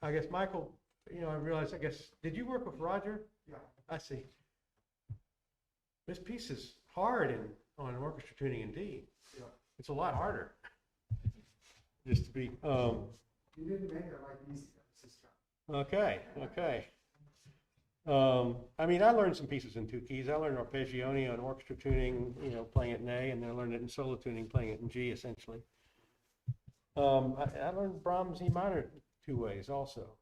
I guess Michael, I realized, did you work with Roger? Yeah. I see. This piece is hard on orchestra tuning in D. Yeah. It's a lot harder. Just to be, You didn't make it like easy. It's just tough. okay. I learned some pieces in 2 keys. I learned arpeggione on orchestra tuning, playing it in A, and then I learned it in solo tuning, playing it in G, essentially. I learned Brahms E minor 2 ways also.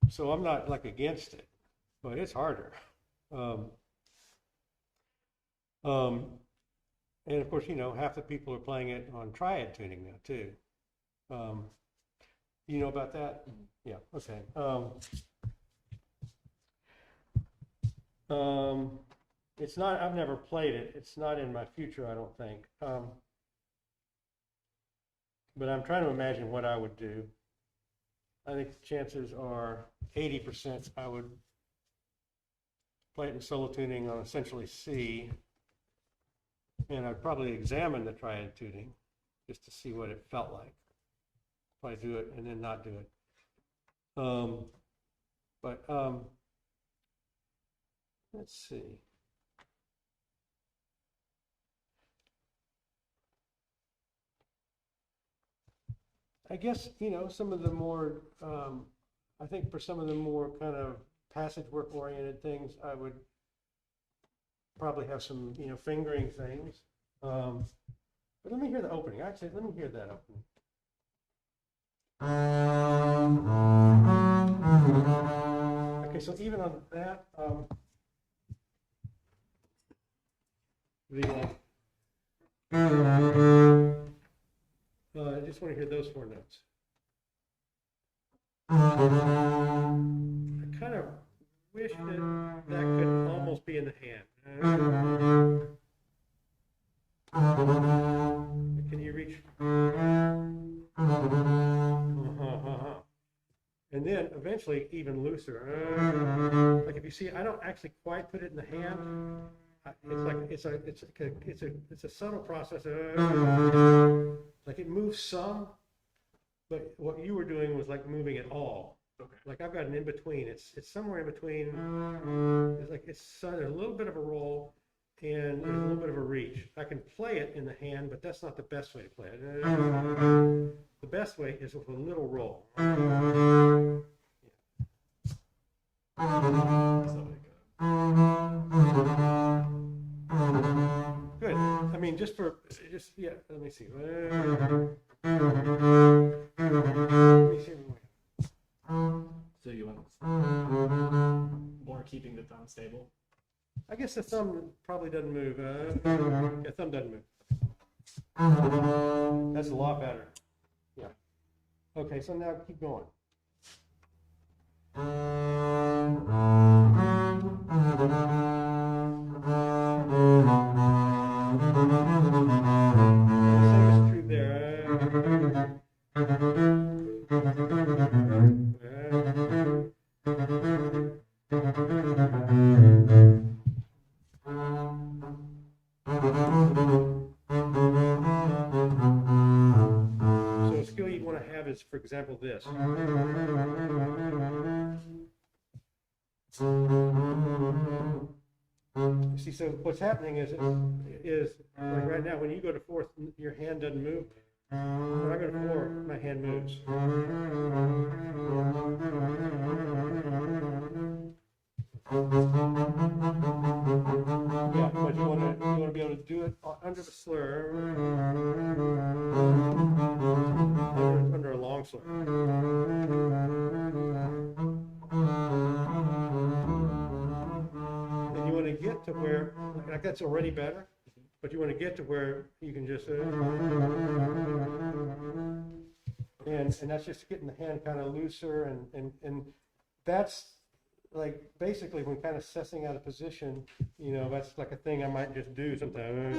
So I'm not against it, but it's harder. And of course, half the people are playing it on triad tuning now too. You know about that? Yeah, okay. It's not, I've never played it. It's not in my future, I don't think. But I'm trying to imagine what I would do. I think the chances are 80% I would play it in solo tuning on essentially C. And I'd probably examine the triad tuning just to see what it felt like. Probably do it and then not do it. Let's see. I guess, some of the more, I think for some of the more kind of passage work oriented things, I would probably have some, fingering things. But let me hear the opening. Actually, let me hear that opening. Okay, so even on that, I just want to hear those 4 notes. I kind of wish that could almost be in the hand. Can you reach? And then eventually even looser. Like if you see, I don't actually quite put it in the hand. It's a subtle process. Like it moves some, but what you were doing was like moving it all. Okay. Like I've got an in between. It's somewhere in between. It's like there's a little bit of a roll and there's a little bit of a reach. I can play it in the hand, but that's not the best way to play it. The best way is with a little roll. Good. I mean, yeah. Let me see. So you want more keeping the thumb stable? I guess the thumb probably doesn't move. Yeah, thumb doesn't move. That's a lot better. Yeah. Okay, so now keep going. The same is true there. So a skill you want to have is, for example, this. You see, so what's happening is like right now when you go to 4th, your hand doesn't move. When I go to 4, my hand moves. Yeah, but you want to be able to do it under the slur, under a long slur. And you want to get to where, like that's already better, but you want to get to where you can just, and that's just getting the hand kind of looser, and that's like basically when kind of sussing out a position, you know, that's like a thing I might just do sometimes.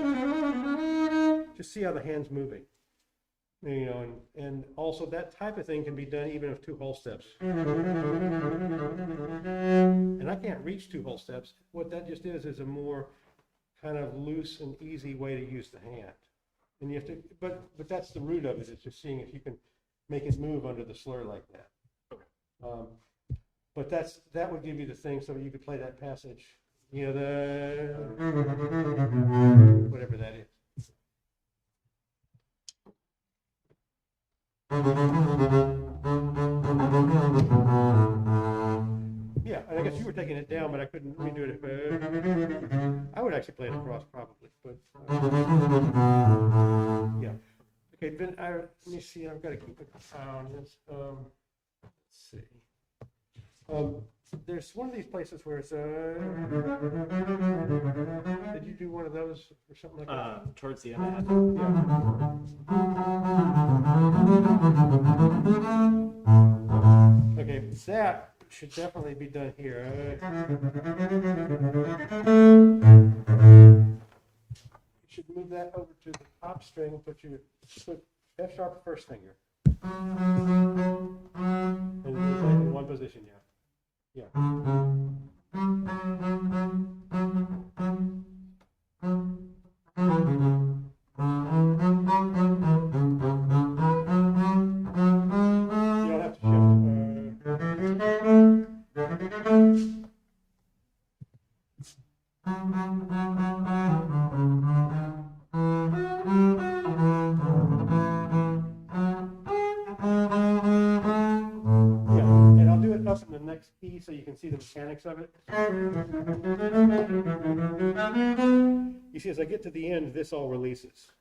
Just see how the hand's moving, you know, and also that type of thing can be done even with 2 whole steps. And I can't reach 2 whole steps. What that just is a more kind of loose and easy way to use the hand. And you have to, but that's the root of it. It's just seeing if you can make it move under the slur like that. Okay. But that would give you the thing so you could play that passage, you know, whatever that is. Yeah, and I guess you were taking it down, but I couldn't redo it. I would actually play it across probably, but yeah. Okay, then let me see. I've got to keep it down. Let's see. There's one of these places where it's. Did you do one of those or something like that? Towards the end. Yeah. Okay, that should definitely be done here. You should move that over to the top string. Put F sharp first finger. And in one position, yeah. Yeah. You don't have to shift. Up in the next key so you can see the mechanics of it. You see, as I get to the end, this all releases.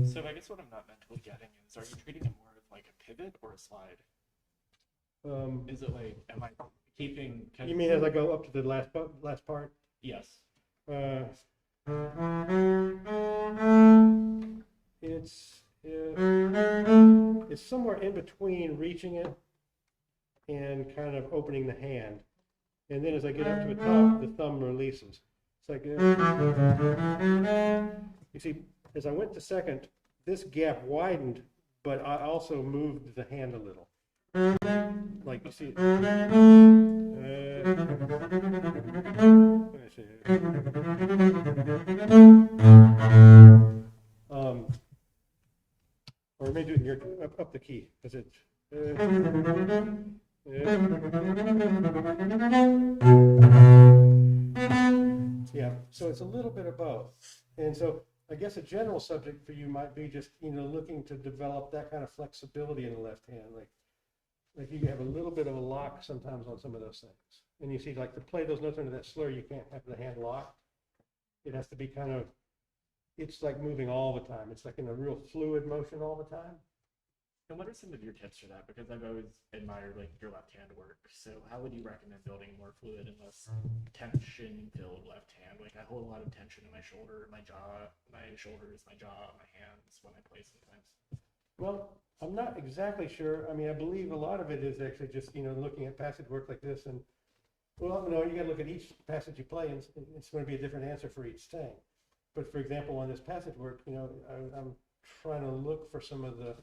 So I guess what I'm not mentally getting is, are you treating it more of like a pivot or a slide? Is it like, am I keeping? You mean as I go up to the last part? Yes. It's somewhere in between reaching it and kind of opening the hand, and then as I get up to the top, the thumb releases. It's like you see, as I went to second, this gap widened, but I also moved the hand a little. Like you see. Or maybe do it in your up the key, because it's. Yeah, so it's a little bit of both, and so I guess a general subject for you might be just looking to develop that kind of flexibility in the left hand, like you have a little bit of a lock sometimes on some of those things, and you see like to play those notes under that slur, you can't have the hand locked. It has to be kind of, it's like moving all the time. It's like in a real fluid motion all the time. And what are some of your tips for that? Because I've always admired like your left hand work. So how would you recommend building a more fluid and less tension-filled left hand? Like I hold a lot of tension in my shoulder, my jaw, my shoulders, my jaw, my hands when I play sometimes. Well, I'm not exactly sure. I mean, I believe a lot of it is actually just looking at passage work like this, and well, no, you got to look at each passage you play, and it's going to be a different answer for each thing. But for example, on this passage work, I'm trying to look for some of the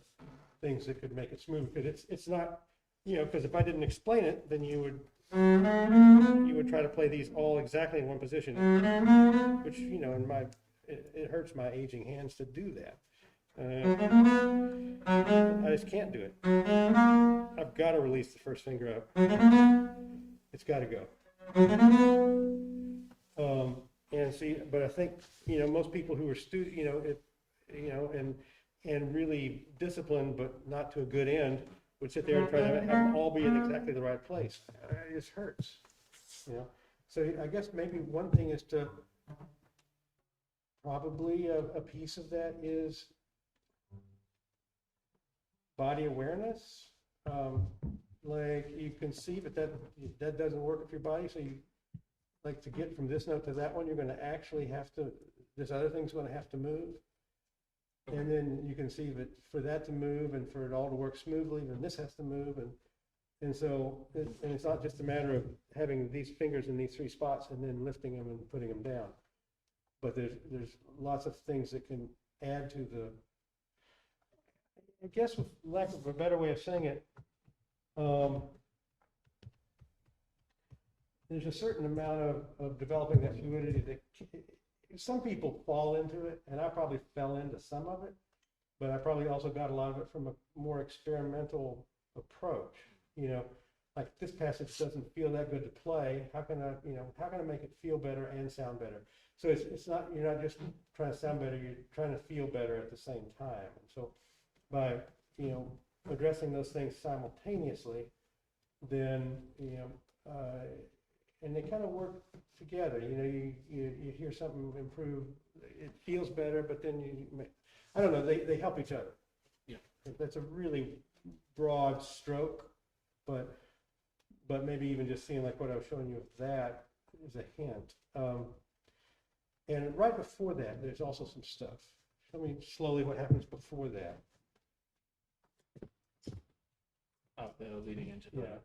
things that could make it smooth, because it's not, because if I didn't explain it, then you would try to play these all exactly in one position, which it hurts my aging hands to do that. I just can't do it. I've got to release the first finger up. It's got to go. And see, but I think most people who are and really disciplined, but not to a good end, would sit there and try to have them all be in exactly the right place. It just hurts. So I guess maybe one thing is to probably a piece of that is body awareness. Like you can see, but that doesn't work with your body. So you like to get from this note to that one, you're going to actually have to. This other thing's going to have to move. And then you can see that for that to move and for it all to work smoothly, then this has to move, and so it's not just a matter of having these fingers in these three spots and then lifting them and putting them down, but there's lots of things that can add to the. I guess with lack of a better way of saying it, there's a certain amount of developing that fluidity that. Some people fall into it, and I probably fell into some of it, but I probably also got a lot of it from a more experimental approach. Like this passage doesn't feel that good to play. How can I make it feel better and sound better? So it's not, you're not just trying to sound better, you're trying to feel better at the same time. And so by addressing those things simultaneously, then and they kind of work together. You hear something improve, it feels better, but then I don't know, they help each other. Yeah. That's a really broad stroke, but maybe even just seeing like what I was showing you with that is a hint. And right before that, there's also some stuff. Show me slowly what happens before that. Leading into Yeah.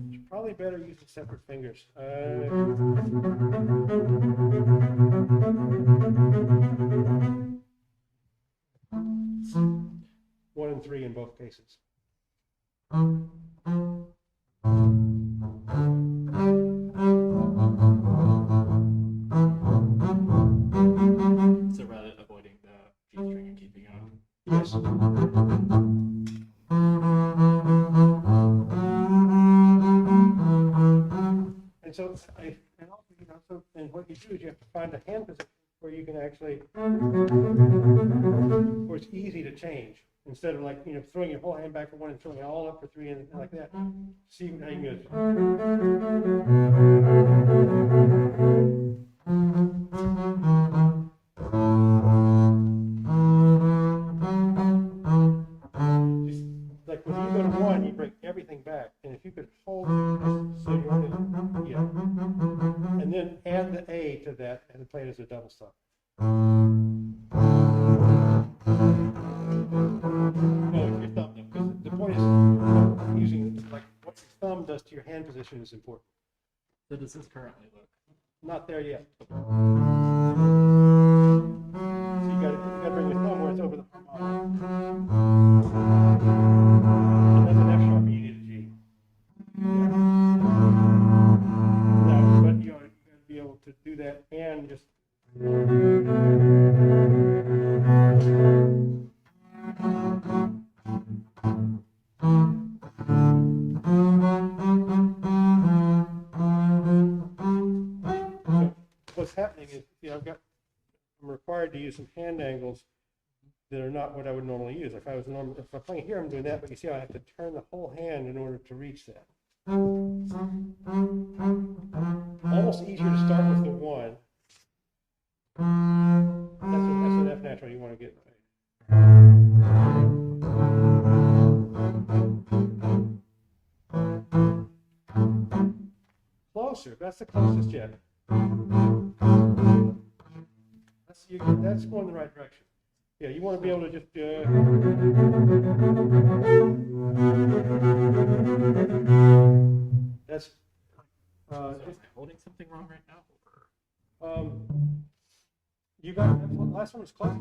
It's probably better using separate fingers. most cases. So rather avoiding the G string and keeping it on. Yes. And so, and also, and what you do is you have to find a hand position where you can actually, where it's easy to change instead of like, throwing your whole hand back for one and throwing it all up for three and like that. See how you can like when you go to one, you break everything back, and if you could hold it, so you only, and then add the A to that and play it as a double stop. No, your thumb, because the point is using like what your thumb does to your hand position is important. So does this currently look? Not there yet. So you got to bring your thumb where it's over the harmonic. And that's an F sharp. You need a G. Yeah. Now, but you got to be able to do that and just. What's happening is, I'm required to use some hand angles that are not what I would normally use. If I'm playing here, I'm doing that, but you see how I have to turn the whole hand in order to reach that. Almost easier to start with the one. That's an F natural you want to get right. Closer, that's the closest yet. That's going in the right direction. Yeah, you want to be able to just. That's. So am I holding something wrong right now? Or? You got the last one was closer.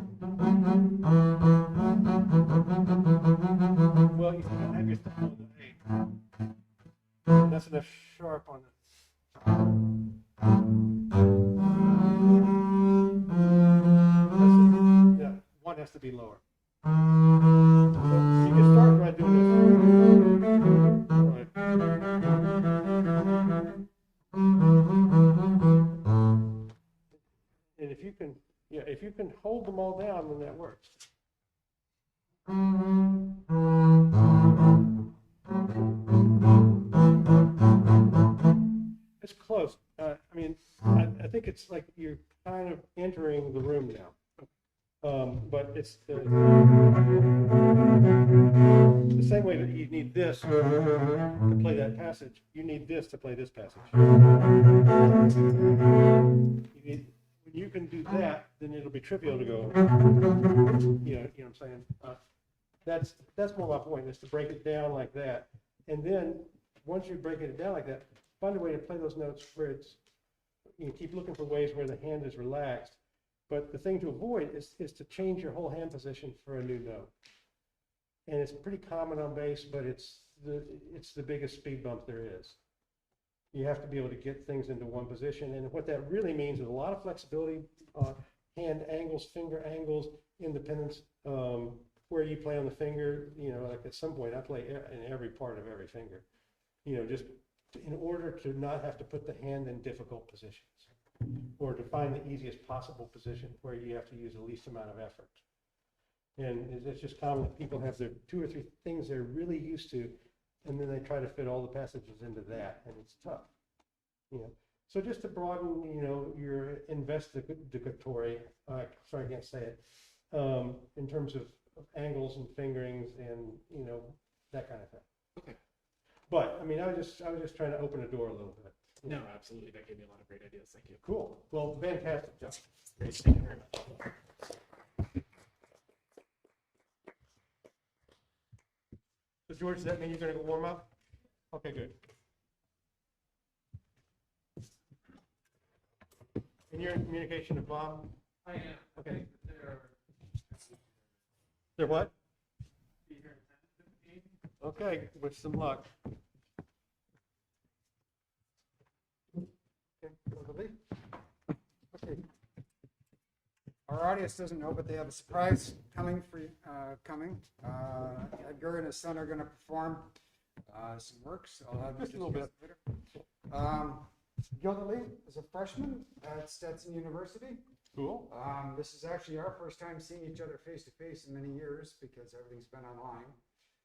Well, you have your thumb on the A. That's an F sharp on it. Yeah, one has to be lower. So you can start by doing this. Right. And if you can hold them all down, then that works. It's close. I think it's like you're kind of entering the room now. But it's the same way that you need this to play that passage. You need this to play this passage. When you can do that, then it'll be trivial to go. You know what I'm saying? That's more my point, is to break it down like that, and then once you're breaking it down like that, find a way to play those notes where it's. You keep looking for ways where the hand is relaxed. But the thing to avoid is to change your whole hand position for a new note. And it's pretty common on bass, but it's the biggest speed bump there is. You have to be able to get things into one position. And what that really means is a lot of flexibility, hand angles, finger angles, independence, where you play on the finger. Like at some point I play in every part of every finger. Just in order to not have to put the hand in difficult positions, or to find the easiest possible position where you have to use the least amount of effort. And it's just common that people have their 2 or 3 things they're really used to, and then they try to fit all the passages into that, and it's tough. So just to broaden, your investigatory, sorry, I can't say it, in terms of angles and fingerings and, that kind of thing. Okay. But, I was just trying to open a door a little bit. No, absolutely. That gave me a lot of great ideas. Thank you. Cool. Well, fantastic job. Great. Thank you very much. So, George, does that mean you're going to go warm up? Okay, good. And you're in communication with Bob? I am. Okay. They're They're what? Okay, wish some luck. Okay, Rosalie? Okay. Our audience doesn't know, but they have a surprise coming for you, Edgar and his son are going to perform some works. I'll have Just a little bit. later. Gilda is a freshman at Stetson University. Cool. This is actually our first time seeing each other face to face in many years because everything's been online.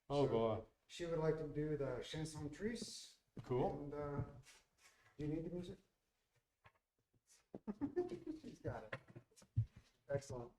Oh, So boy. she would like to do the chanson triste. Cool. And do you need the music? She's got it. Excellent.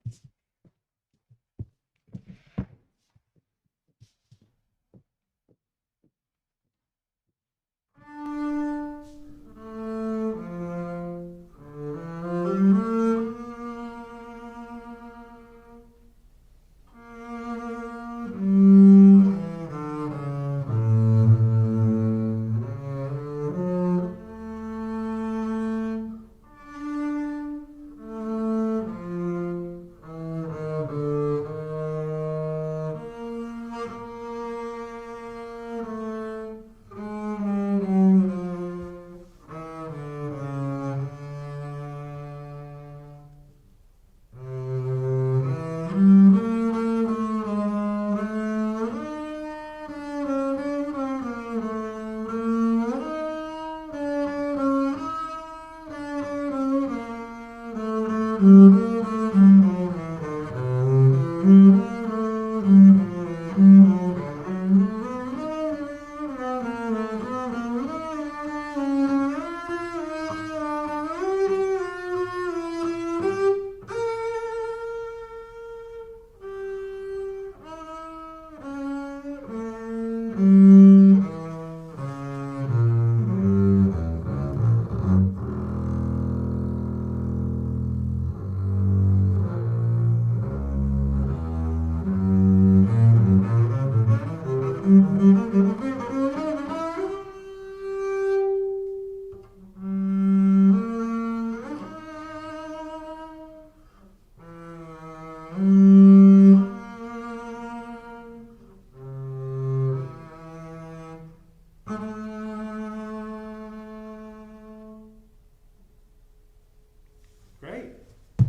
Great.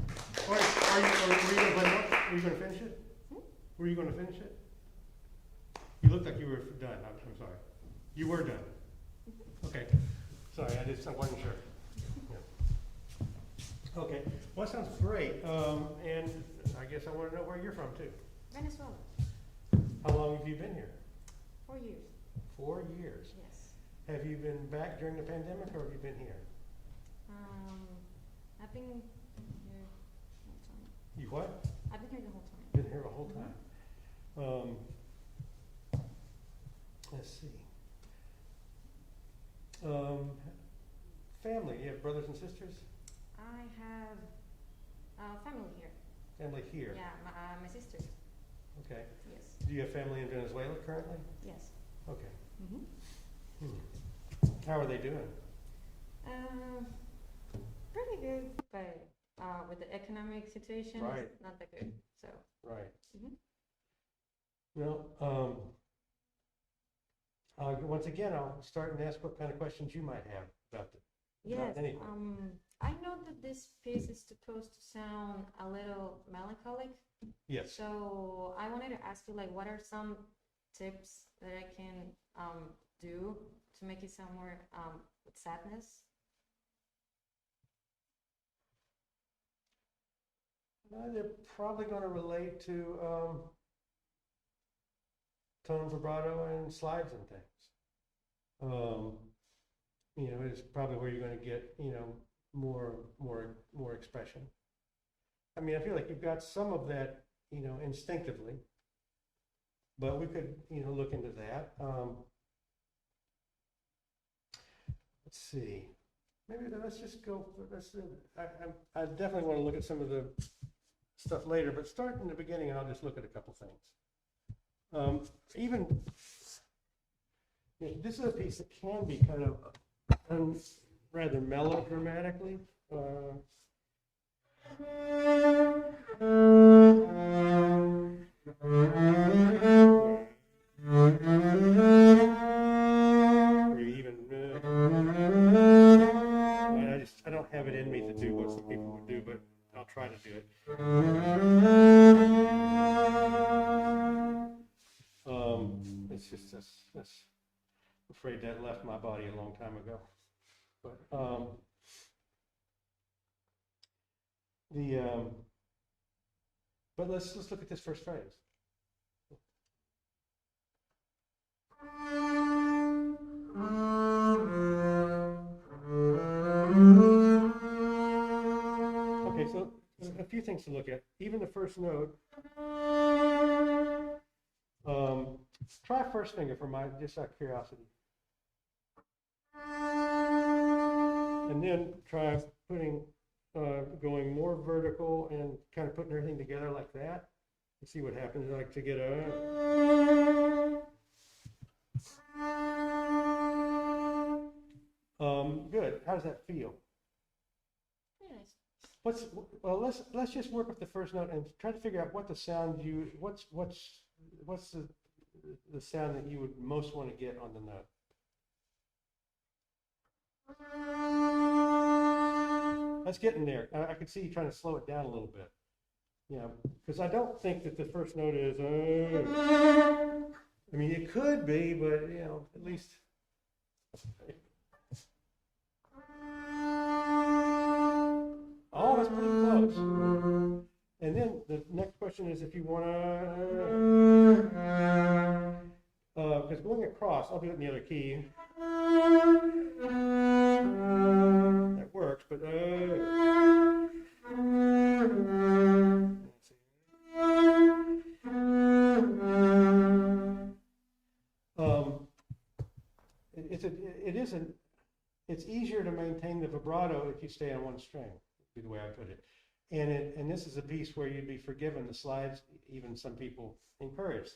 Were you going to finish it? Were you going to finish it? You looked like you were done. I'm sorry. You were done. Okay. Sorry, I wasn't sure. Yeah. Okay. Well, that sounds great. And I guess I want to know where you're from, too. Venezuela. How long have you been here? 4 years. 4 years. Yes. Have you been back during the pandemic, or have you been here? I've been here the whole time. You what? I've been here the whole time. Been here the whole time. Let's see. Family. You have brothers and sisters? I have family here. Family here. Yeah, my sister. Okay. Yes. Do you have family in Venezuela currently? Yes. Okay. Mm-hmm. How are they doing? Pretty good, but with the economic situation, Right. it's not that good. So. Right. Mhm. Well, once again, I'll start and ask what kind of questions you might have about Yes. anything. I know that this piece is supposed to sound a little melancholic. Yes. So I wanted to ask you, like, what are some tips that I can do to make it sound more with sadness? They're probably going to relate to tone, vibrato, and slides and things. It's probably where you're going to get, more expression. I mean, I feel like you've got some of that, instinctively, but we could, look into that. Let's see. Maybe let's just go. I definitely want to look at some of the stuff later, but start in the beginning, and I'll just look at a couple things. This is a piece that can be kind of rather melodramatically. do, but I'll try to do it. It's just that's afraid that left my body a long time ago. But but let's look at this first phrase. Okay, so a few things to look at. Even the first note. Try first finger for my just out of curiosity, and then try putting going more vertical and kind of putting everything together like that. And see what happens. Like to get a. Good. How does that feel? Nice. Let's just work with the first note and try to figure out what the sound what's the sound that you would most want to get on the note. That's getting there. I could see you trying to slow it down a little bit. Yeah, because I don't think that the first note is. I mean, it could be, but at least. Oh, that's pretty close. And then the next question is if you want to, because going across, I'll do it in the other key. That works, but it's easier to maintain the vibrato if you stay on one string, would be the way I put it. And this is a piece where you'd be forgiven the slides, even some people encourage.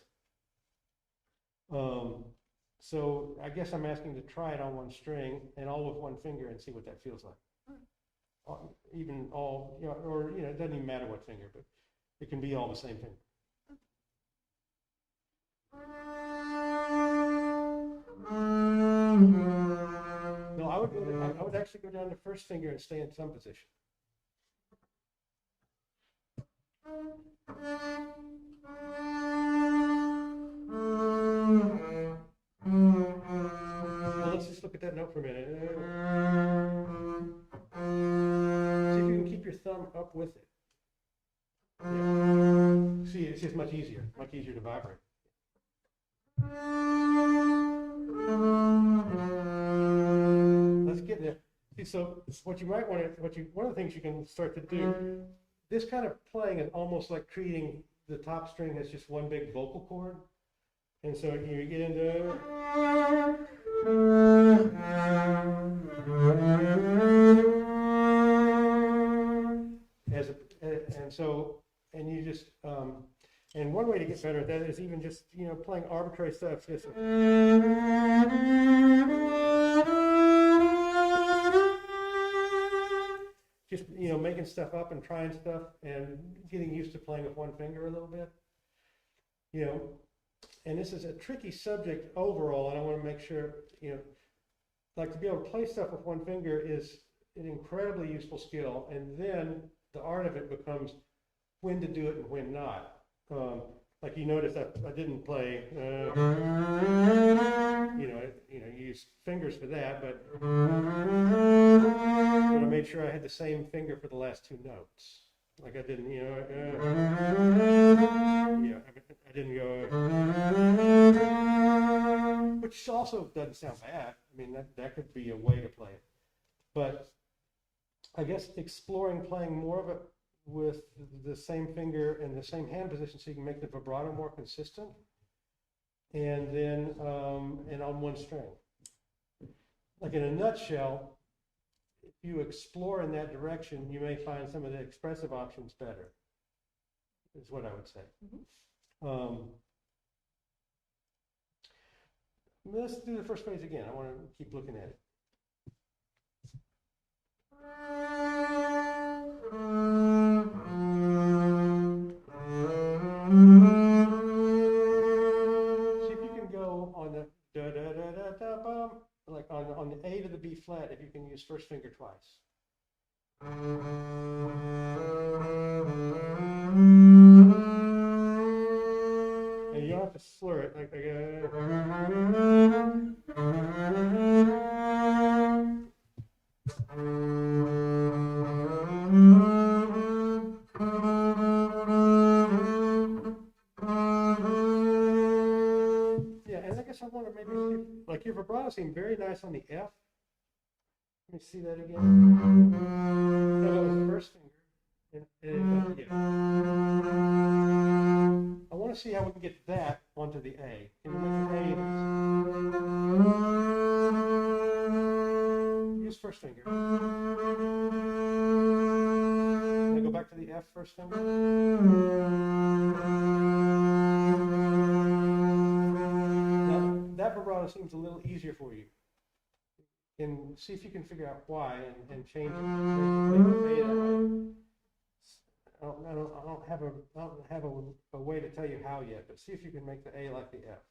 So I guess I'm asking to try it on one string and all with one finger and see what that feels like. Even all, or it doesn't even matter what finger, but it can be all the same finger. No, I would actually go down to first finger and stay in some position. Well, let's just look at that note for a minute. See if you can keep your thumb up with it. Yeah. See, it's just much easier to vibrate. Let's get there. See, so what you might want to, one of the things you can start to do, this kind of playing is almost like treating the top string as just one big vocal cord. And so you get into, and you just, and one way to get better at that is even just, playing arbitrary stuff. Just, making stuff up and trying stuff and getting used to playing with one finger a little bit. And this is a tricky subject overall, and I want to make sure, like to be able to play stuff with one finger is an incredibly useful skill, and then the art of it becomes when to do it and when not. Like you notice, I didn't play, use fingers for that, but I made sure I had the same finger for the last two notes. Like I didn't, I didn't go, which also doesn't sound bad. I mean, that could be a way to play it. But I guess exploring playing more of it with the same finger and the same hand position so you can make the vibrato more consistent. And then, and on one string. Like in a nutshell, if you explore in that direction, you may find some of the expressive options better, is what I would say. Mm-hmm. Let's do the first phrase again. I want to keep looking at it. See if you can go on the da da da da da bum, like on the A to the B flat, if you can use first finger twice. your vibrato seemed very nice on the F. Let me see that again. No, that was the first finger. Yeah. I want to see how we can get that onto the A. Can we make the A? Use first finger. Now go back to the F first finger. Now, that vibrato seems a little easier for you. And see if you can figure out why and change it. Make it A that way. I don't have a way to tell you how yet, but see if you can make the A like the F.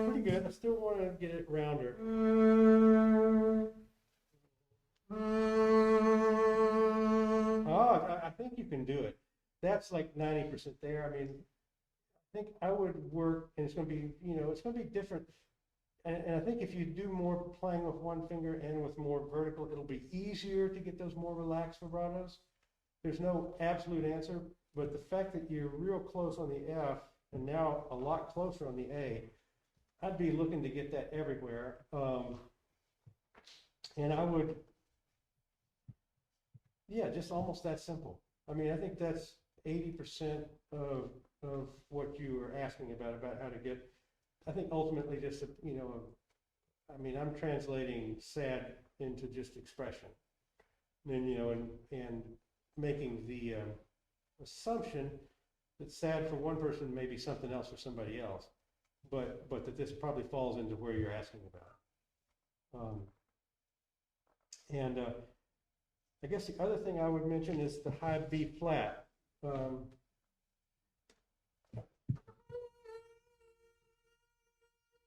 Pretty good. I still want to get it rounder. Oh, I think you can do it. That's like 90% there. I mean, I think I would work, and it's going to be, it's going to be different. And I think if you do more playing with one finger and with more vertical, it'll be easier to get those more relaxed vibratos. There's no absolute answer, but the fact that you're real close on the F and now a lot closer on the A, I'd be looking to get that everywhere. And I would, yeah, just almost that simple. I mean, I think that's 80% of what you were asking about how to get. I think ultimately just, I mean, I'm translating sad into just expression. And, and making the assumption that sad for one person may be something else for somebody else, but that this probably falls into where you're asking about. I guess the other thing I would mention is the high B flat.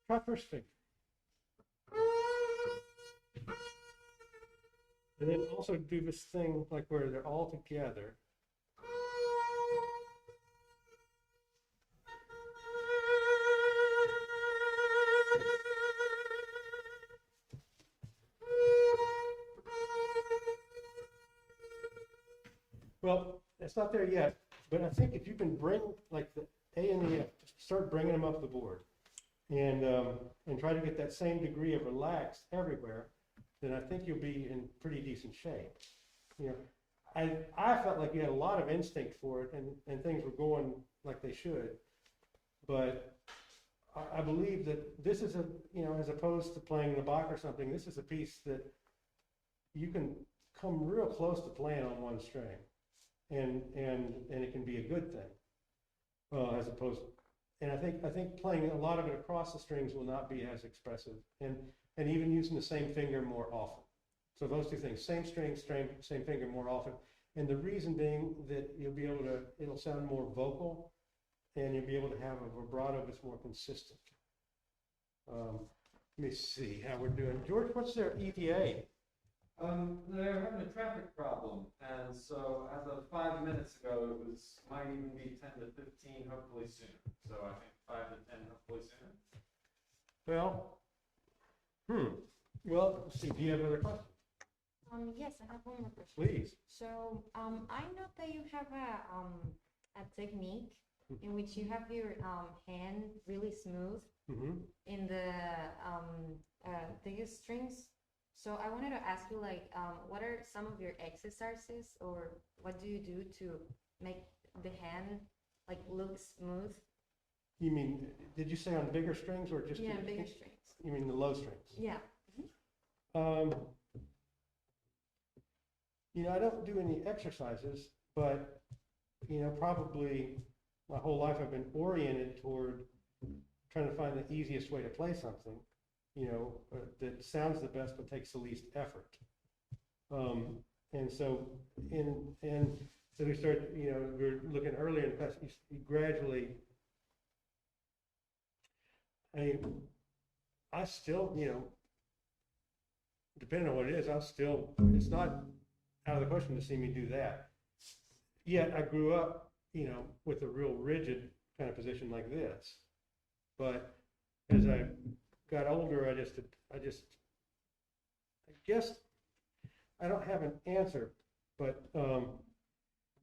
Try first finger. And then also do this thing like where they're all together. Well, it's not there yet, but I think if you can bring like the A and the F, just start bringing them up the board. And try to get that same degree of relax everywhere, then I think you'll be in pretty decent shape. I felt like you had a lot of instinct for it, and things were going like they should. But I believe that this is as opposed to playing the Bach or something, this is a piece that you can come real close to playing on one string, and it can be a good thing, as opposed. And I think playing a lot of it across the strings will not be as expressive, and even using the same finger more often. So those two things: same string, same finger more often. And the reason being that it'll sound more vocal, and you'll be able to have a vibrato that's more consistent. Let me see how we're doing. George, what's their ETA? They're having a traffic problem, and so as of 5 minutes ago, might even be 10 to 15, hopefully soon. So I think 5 to 10, hopefully soon. Well, let's see. Do you have other questions? Yes, I have one more question. Please. So, I know that you have a technique in which you have your hand really smooth in the biggest strings. So I wanted to ask you, like, what are some of your exercises, or what do you do to make the hand like look smooth? You mean, did you say on bigger strings or just? Yeah, bigger strings. You mean the low strings? Yeah. I don't do any exercises, but probably my whole life I've been oriented toward trying to find the easiest way to play something. That sounds the best but takes the least effort. And so as we started, we were looking earlier in the class, you gradually, I still, depending on what it is, it's not out of the question to see me do that. Yet I grew up, with a real rigid kind of position like this. But as I got older, I guess I don't have an answer, but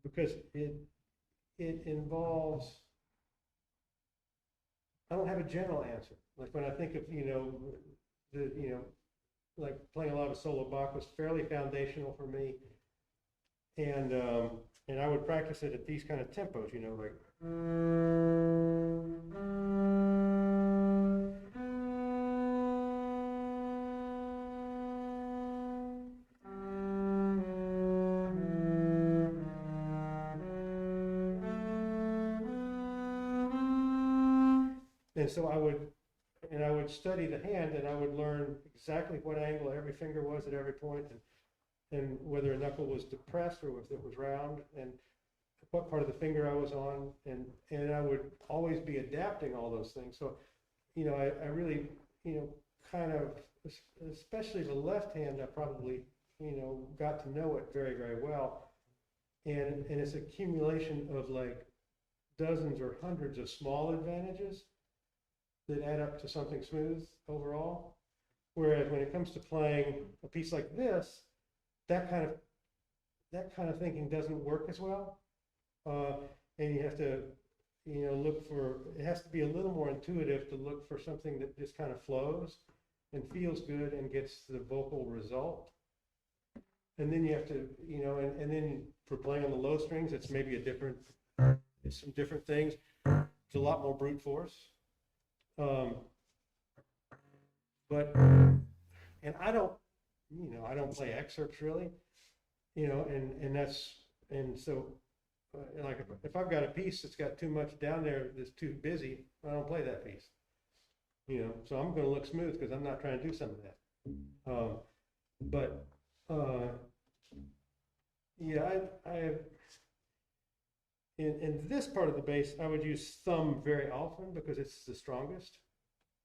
because it involves, I don't have a general answer. Like when I think of, like playing a lot of solo Bach was fairly foundational for me. And I would practice it at these kind of tempos, like. And so I would study the hand, and I would learn exactly what angle every finger was at every point, and whether a knuckle was depressed or if it was round, and what part of the finger I was on, and I would always be adapting all those things. So, I really, kind of, especially the left hand, I probably, got to know it very, very well. And it's accumulation of like dozens or hundreds of small advantages that add up to something smooth overall. Whereas when it comes to playing a piece like this, that kind of thinking doesn't work as well. And you have to, look for, it has to be a little more intuitive to look for something that just kind of flows and feels good and gets the vocal result. And then you have to, and then for playing on the low strings, it's maybe it's some different things. It's a lot more brute force. But, and I don't play excerpts really, and so like if I've got a piece that's got too much down there that's too busy, I don't play that piece, so I'm going to look smooth because I'm not trying to do some of that. But yeah, I have, in this part of the bass, I would use thumb very often because it's the strongest.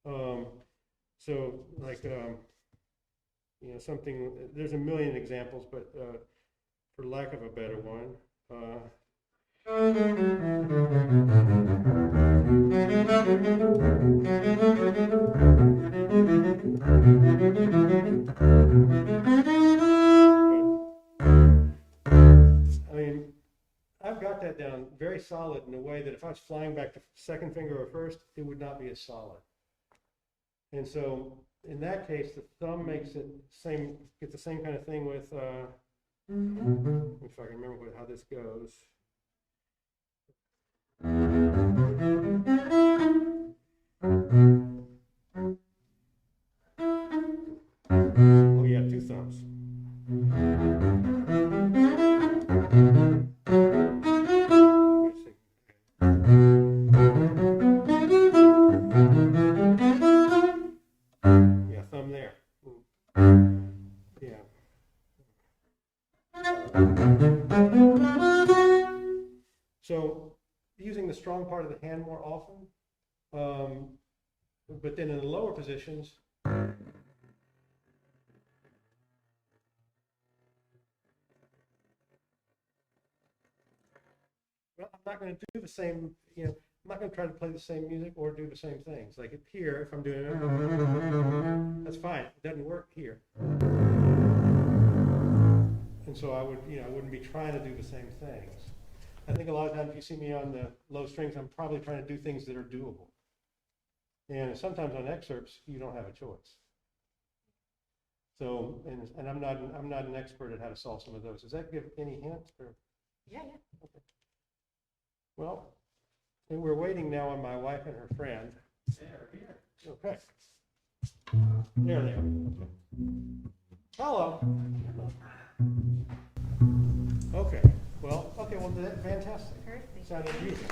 So like, something, there's a million examples, but for lack of a better one, I mean, I've got that down very solid in a way that if I was flying back to second finger or first, it would not be as solid. And so in that case, the thumb makes it get the same kind of thing with, if I can remember how this goes. Oh yeah, two thumbs. Yeah, thumb there. Yeah. So using the strong part of the hand more often, but then in the lower positions, well, I'm not going to do the same, I'm not going to try to play the same music or do the same things. Like here, if I'm doing it, that's fine. It doesn't work here. And so I wouldn't be trying to do the same things. I think a lot of times if you see me on the low strings, I'm probably trying to do things that are doable. And sometimes on excerpts, you don't have a choice. So, and I'm not an expert at how to solve some of those. Does that give any hint? Or? Yeah. Okay. Well, and we're waiting now on my wife and her friend. They're here. Okay. There they are. Okay. Hello. Okay. Well, that's fantastic. Perfect. Sounded beautiful.